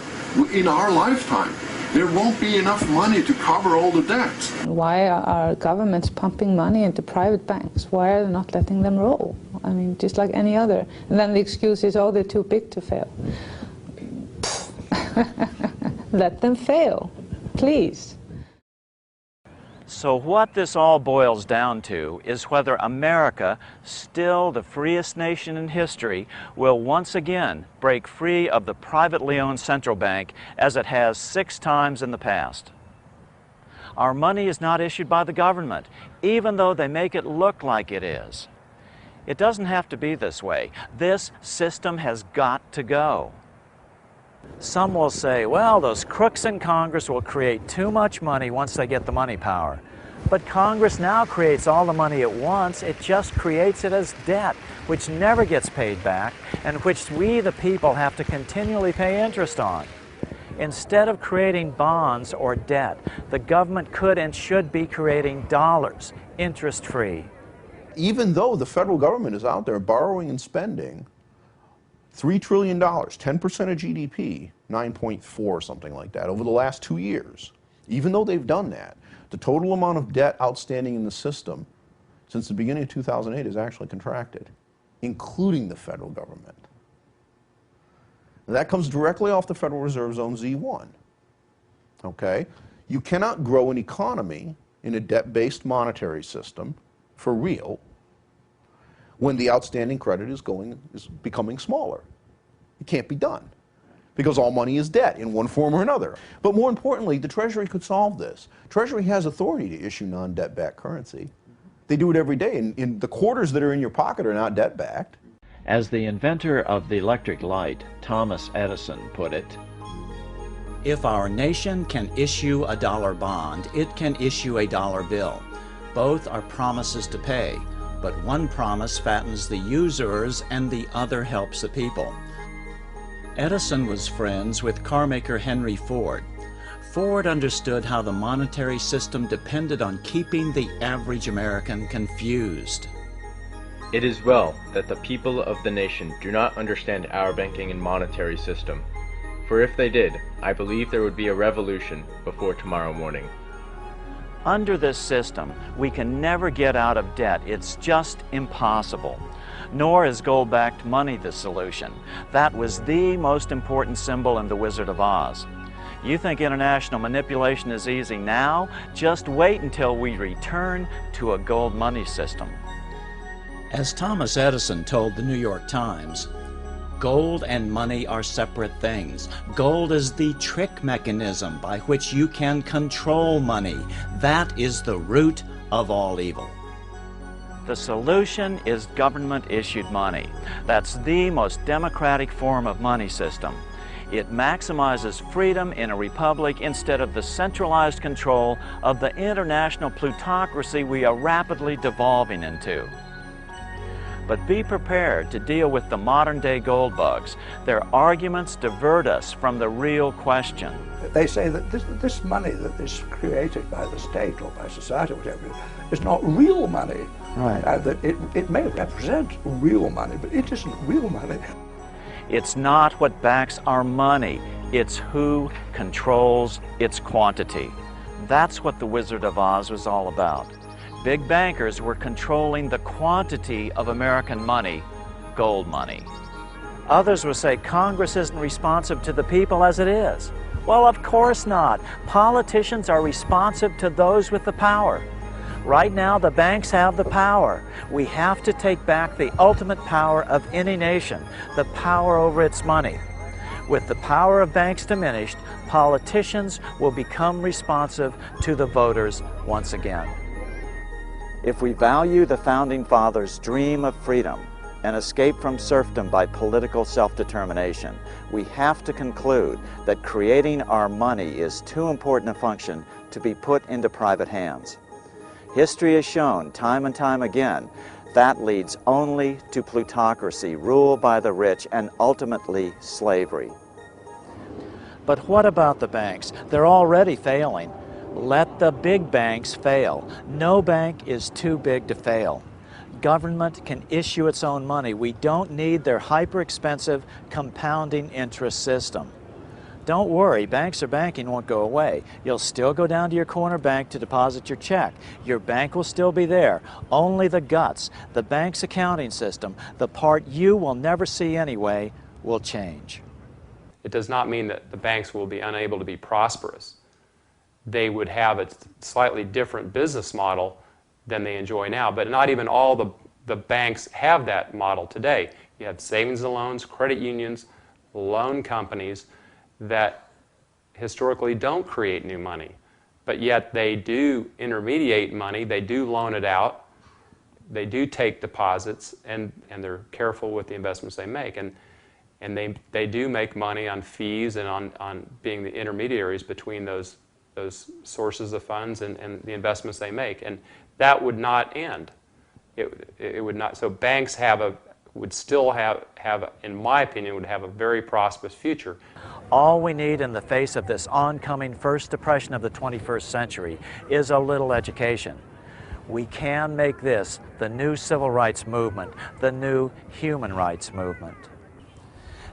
S15: in our lifetime. There won't be enough money to cover all the debts.
S8: Why are governments pumping money into private banks? Why are they not letting them roll? I mean, just like any other. And then the excuse is, oh, they're too big to fail. Let them fail, please.
S1: So what this all boils down to is whether America, still the freest nation in history, will once again break free of the privately owned central bank as it has 6 times in the past. Our money is not issued by the government, even though they make it look like it is. It doesn't have to be this way. This system has got to go. Some will say, well, those crooks in Congress will create too much money once they get the money power. But Congress now creates all the money at once. It just creates it as debt, which never gets paid back, and which we, the people, have to continually pay interest on. Instead of creating bonds or debt, the government could and should be creating dollars, interest-free.
S22: Even though the federal government is out there borrowing and spending $3 trillion, 10% of GDP, 9.4, something like that, over the last 2 years. Even though they've done that, the total amount of debt outstanding in the system since the beginning of 2008 has actually contracted, including the federal government. And that comes directly off the Federal Reserve Zone Z1. Okay? You cannot grow an economy in a debt-based monetary system for real when the outstanding credit is becoming smaller. It can't be done because all money is debt in one form or another. But more importantly, the Treasury could solve this. Treasury has authority to issue non-debt-backed currency. They do it every day, and the quarters that are in your pocket are not debt-backed.
S1: As the inventor of the electric light, Thomas Edison, put it, if our nation can issue a dollar bond, it can issue a dollar bill. Both are promises to pay, but one promise fattens the usurers and the other helps the people. Edison was friends with carmaker Henry Ford. Ford understood how the monetary system depended on keeping the average American confused.
S10: It is well that the people of the nation do not understand our banking and monetary system, For if they did, I believe there would be a revolution before tomorrow morning.
S11: Under this system, we can never get out of debt. It's just impossible. Nor is gold-backed money the solution. That was the most important symbol in The Wizard of Oz. You think international manipulation is easy now? Just wait until we return to a gold money system. As Thomas Edison told the New York Times, gold and money are separate things. Gold is the trick mechanism by which you can control money. That is the root of all evil. The solution is government-issued money. That's the most democratic form of money system. It maximizes freedom in a republic instead of the centralized control of the international plutocracy we are rapidly devolving into. But be prepared to deal with the modern-day gold bugs. Their arguments divert us from the real question.
S9: They say that this money that is created by the state or by society or whatever is not real money.
S11: Right.
S9: That it may represent real money, but it isn't real money.
S11: It's not what backs our money. It's who controls its quantity. That's what The Wizard of Oz was all about. Big bankers were controlling the quantity of American money, gold money. Others will say Congress isn't responsive to the people as it is. Well, of course not. Politicians are responsive to those with the power. Right now, the banks have the power. We have to take back the ultimate power of any nation, the power over its money. With the power of banks diminished, politicians will become responsive to the voters once again. If we value the Founding Fathers' dream of freedom and escape from serfdom by political self-determination, we have to conclude that creating our money is too important a function to be put into private hands. History has shown time and time again that leads only to plutocracy, rule by the rich, and ultimately slavery. But what about the banks? They're already failing. Let the big banks fail. No bank is too big to fail. Government can issue its own money. We don't need their hyper-expensive compounding interest system. Don't worry, banks or banking won't go away. You'll still go down to your corner bank to deposit your check. Your bank will still be there. Only the guts, the bank's accounting system, the part you will never see anyway, will change.
S12: It does not mean that the banks will be unable to be prosperous. They would have a slightly different business model than they enjoy now, but not even all the banks have that model today. You have savings and loans, credit unions, loan companies that historically don't create new money, but yet they do intermediate money, they do loan it out, they do take deposits, and they're careful with the investments they make. And they do make money on fees and on being the intermediaries between those sources of funds and the investments they make. And that would not end. It would not. So banks would still have, in my opinion, would have a very prosperous future.
S11: All we need in the face of this oncoming first depression of the 21st century is a little education. We can make this the new civil rights movement, the new human rights movement.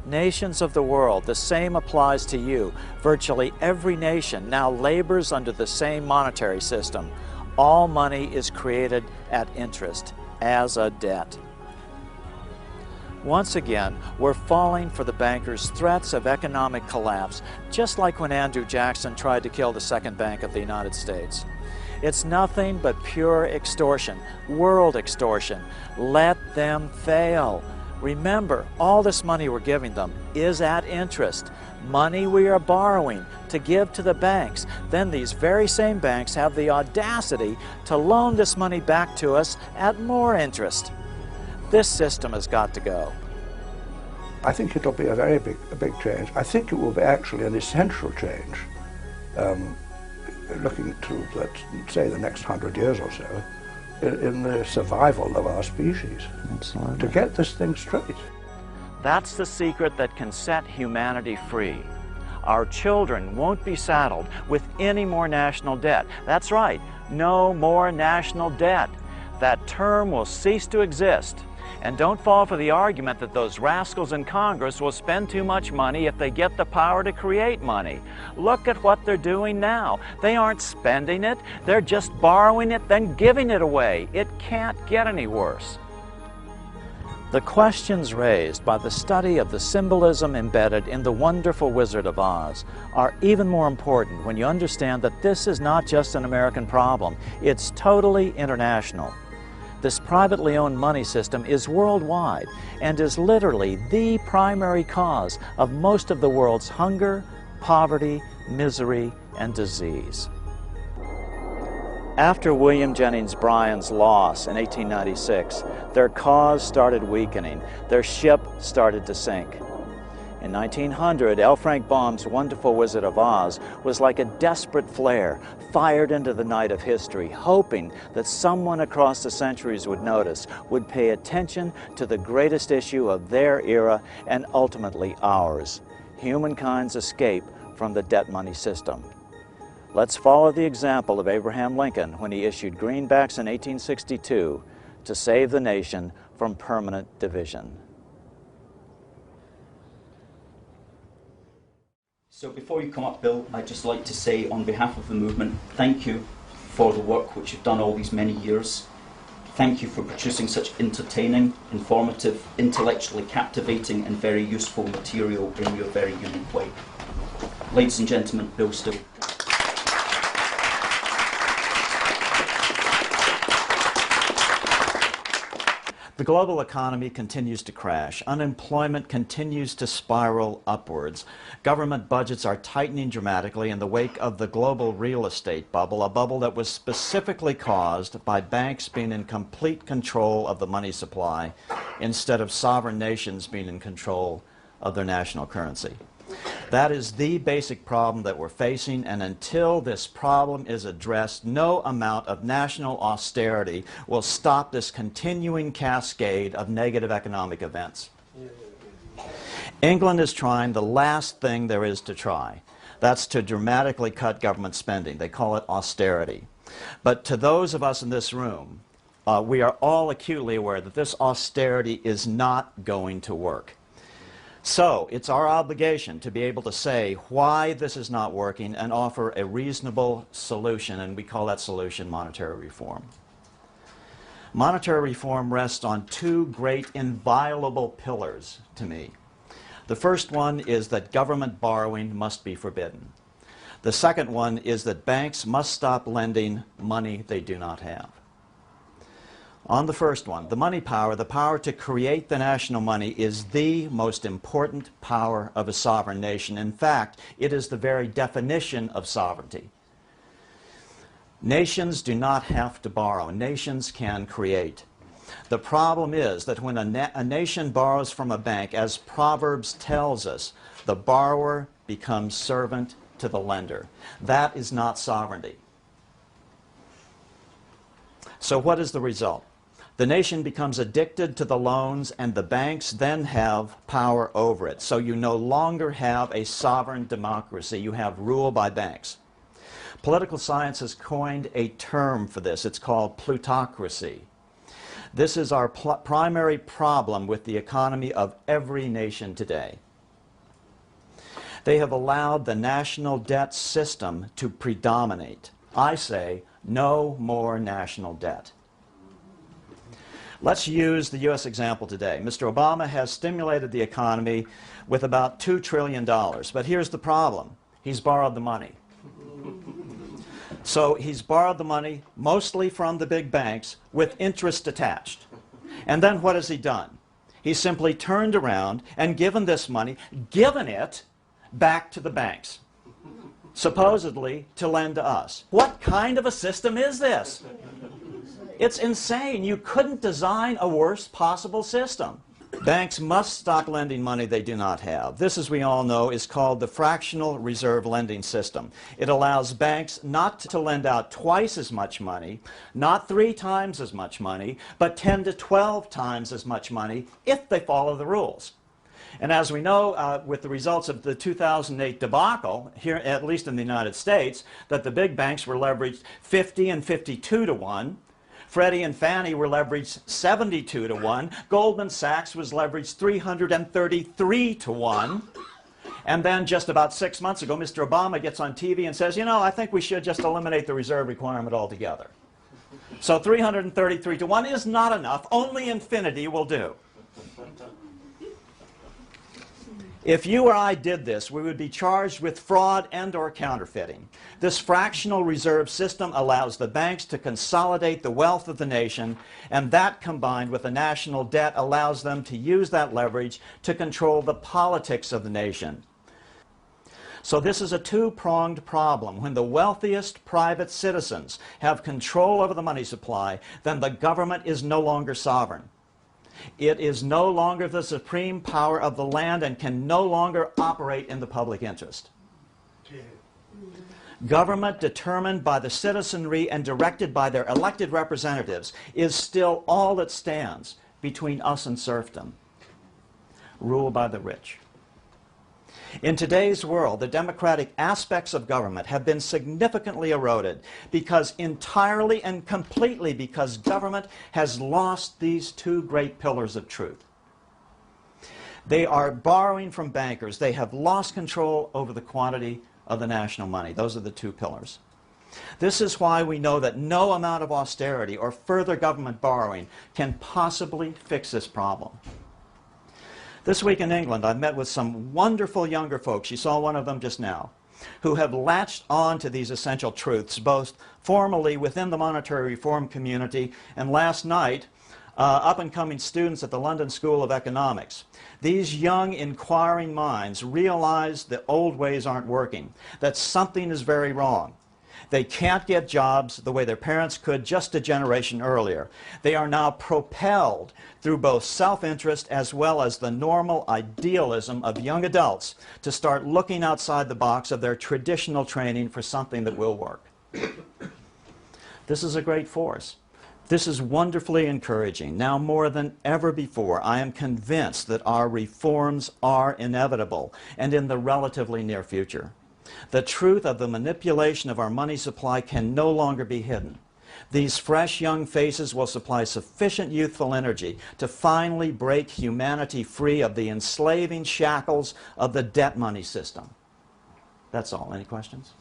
S11: Nations of the world, the same applies to you. Virtually every nation now labors under the same monetary system. All money is created at interest, as a debt. Once again, we're falling for the bankers' threats of economic collapse, just like when Andrew Jackson tried to kill the second bank of the United States. It's nothing but pure extortion, world extortion. Let them fail. Remember, all this money we're giving them is at interest. Money we are borrowing to give to the banks. Then these very same banks have the audacity to loan this money back to us at more interest. This system has got to go.
S9: I think it'll be a very big change. I think it will be actually an essential change, looking to, let's say, the next 100 years or so, in the survival of our species.
S11: Absolutely.
S9: To get this thing straight.
S11: That's the secret that can set humanity free. Our children won't be saddled with any more national debt. That's right, no more national debt. That term will cease to exist.
S1: And don't fall for the argument that those rascals in Congress will spend too much money if they get the power to create money. Look at what they're doing now. They aren't spending it, they're just borrowing it, then giving it away. It can't get any worse. The questions raised by the study of the symbolism embedded in the wonderful Wizard of Oz are even more important when you understand that this is not just an American problem, it's totally international. This privately owned money system is worldwide and is literally the primary cause of most of the world's hunger, poverty, misery, and disease. After William Jennings Bryan's loss in 1896, their cause started weakening. Their ship started to sink. In 1900, L. Frank Baum's wonderful Wizard of Oz was like a desperate flare fired into the night of history, hoping that someone across the centuries would notice, would pay attention to the greatest issue of their era and ultimately ours, humankind's escape from the debt money system. Let's follow the example of Abraham Lincoln when he issued greenbacks in 1862 to save the nation from permanent division.
S5: So before you come up, Bill, I'd just like to say on behalf of the movement, thank you for the work which you've done all these many years. Thank you for producing such entertaining, informative, intellectually captivating and very useful material in your very unique way. Ladies and gentlemen, Bill Still.
S1: The global economy continues to crash. Unemployment continues to spiral upwards. Government budgets are tightening dramatically in the wake of the global real estate bubble, a bubble that was specifically caused by banks being in complete control of the money supply instead of sovereign nations being in control of their national currency. That is the basic problem that we're facing, and until this problem is addressed, no amount of national austerity will stop this continuing cascade of negative economic events. England is trying the last thing there is to try. That's to dramatically cut government spending. They call it austerity. But to those of us in this room, we are all acutely aware that this austerity is not going to work. So it's our obligation to be able to say why this is not working and offer a reasonable solution, and we call that solution monetary reform. Monetary reform rests on two great inviolable pillars to me. The first one is that government borrowing must be forbidden. The second one is that banks must stop lending money they do not have. On the first one, the money power, the power to create the national money, is the most important power of a sovereign nation. In fact, it is the very definition of sovereignty. Nations do not have to borrow. Nations can create. The problem is that when a nation borrows from a bank, as Proverbs tells us, the borrower becomes servant to the lender. That is not sovereignty. So what is the result? The nation becomes addicted to the loans, and the banks then have power over it. So you no longer have a sovereign democracy. You have rule by banks. Political science has coined a term for this. It's called plutocracy. This is our primary problem with the economy of every nation today. They have allowed the national debt system to predominate. I say, no more national debt. Let's use the U.S. example today. Mr. Obama has stimulated the economy with about $2 trillion. But here's the problem. He's borrowed the money. So he's borrowed the money mostly from the big banks with interest attached. And then what has he done? He's simply turned around and given this money, given it back to the banks, supposedly to lend to us. What kind of a system is this? It's insane. You couldn't design a worse possible system. Banks must stop lending money they do not have. This, as we all know, is called the fractional reserve lending system. It allows banks not to lend out twice as much money, not 3 times as much money, but 10 to 12 times as much money if they follow the rules. And as we know, with the results of the 2008 debacle, here, at least in the United States, that the big banks were leveraged 50 and 52 to 1. Freddie and Fannie were leveraged 72 to 1. Goldman Sachs was leveraged 333 to 1. And then just about 6 months ago, Mr. Obama gets on TV and says, you know, I think we should just eliminate the reserve requirement altogether. So 333 to 1 is not enough. Only infinity will do. If you or I did this, we would be charged with fraud and/or counterfeiting. This fractional reserve system allows the banks to consolidate the wealth of the nation, and that combined with the national debt allows them to use that leverage to control the politics of the nation. So this is a two-pronged problem. When the wealthiest private citizens have control over the money supply, then the government is no longer sovereign. It is no longer the supreme power of the land and can no longer operate in the public interest. Government determined by the citizenry and directed by their elected representatives is still all that stands between us and serfdom. Rule by the rich. In today's world, the democratic aspects of government have been significantly eroded entirely and completely because government has lost these two great pillars of truth. They are borrowing from bankers. They have lost control over the quantity of the national money. Those are the two pillars. This is why we know that no amount of austerity or further government borrowing can possibly fix this problem. This week in England, I met with some wonderful younger folks, you saw one of them just now, who have latched on to these essential truths, both formally within the monetary reform community and last night, up-and-coming students at the London School of Economics. These young, inquiring minds realize the old ways aren't working, that something is very wrong. They can't get jobs the way their parents could just a generation earlier. They are now propelled through both self-interest as well as the normal idealism of young adults to start looking outside the box of their traditional training for something that will work. This is a great force. This is wonderfully encouraging. Now more than ever before, I am convinced that our reforms are inevitable and in the relatively near future. The truth of the manipulation of our money supply can no longer be hidden. These fresh young faces will supply sufficient youthful energy to finally break humanity free of the enslaving shackles of the debt money system. That's all. Any questions?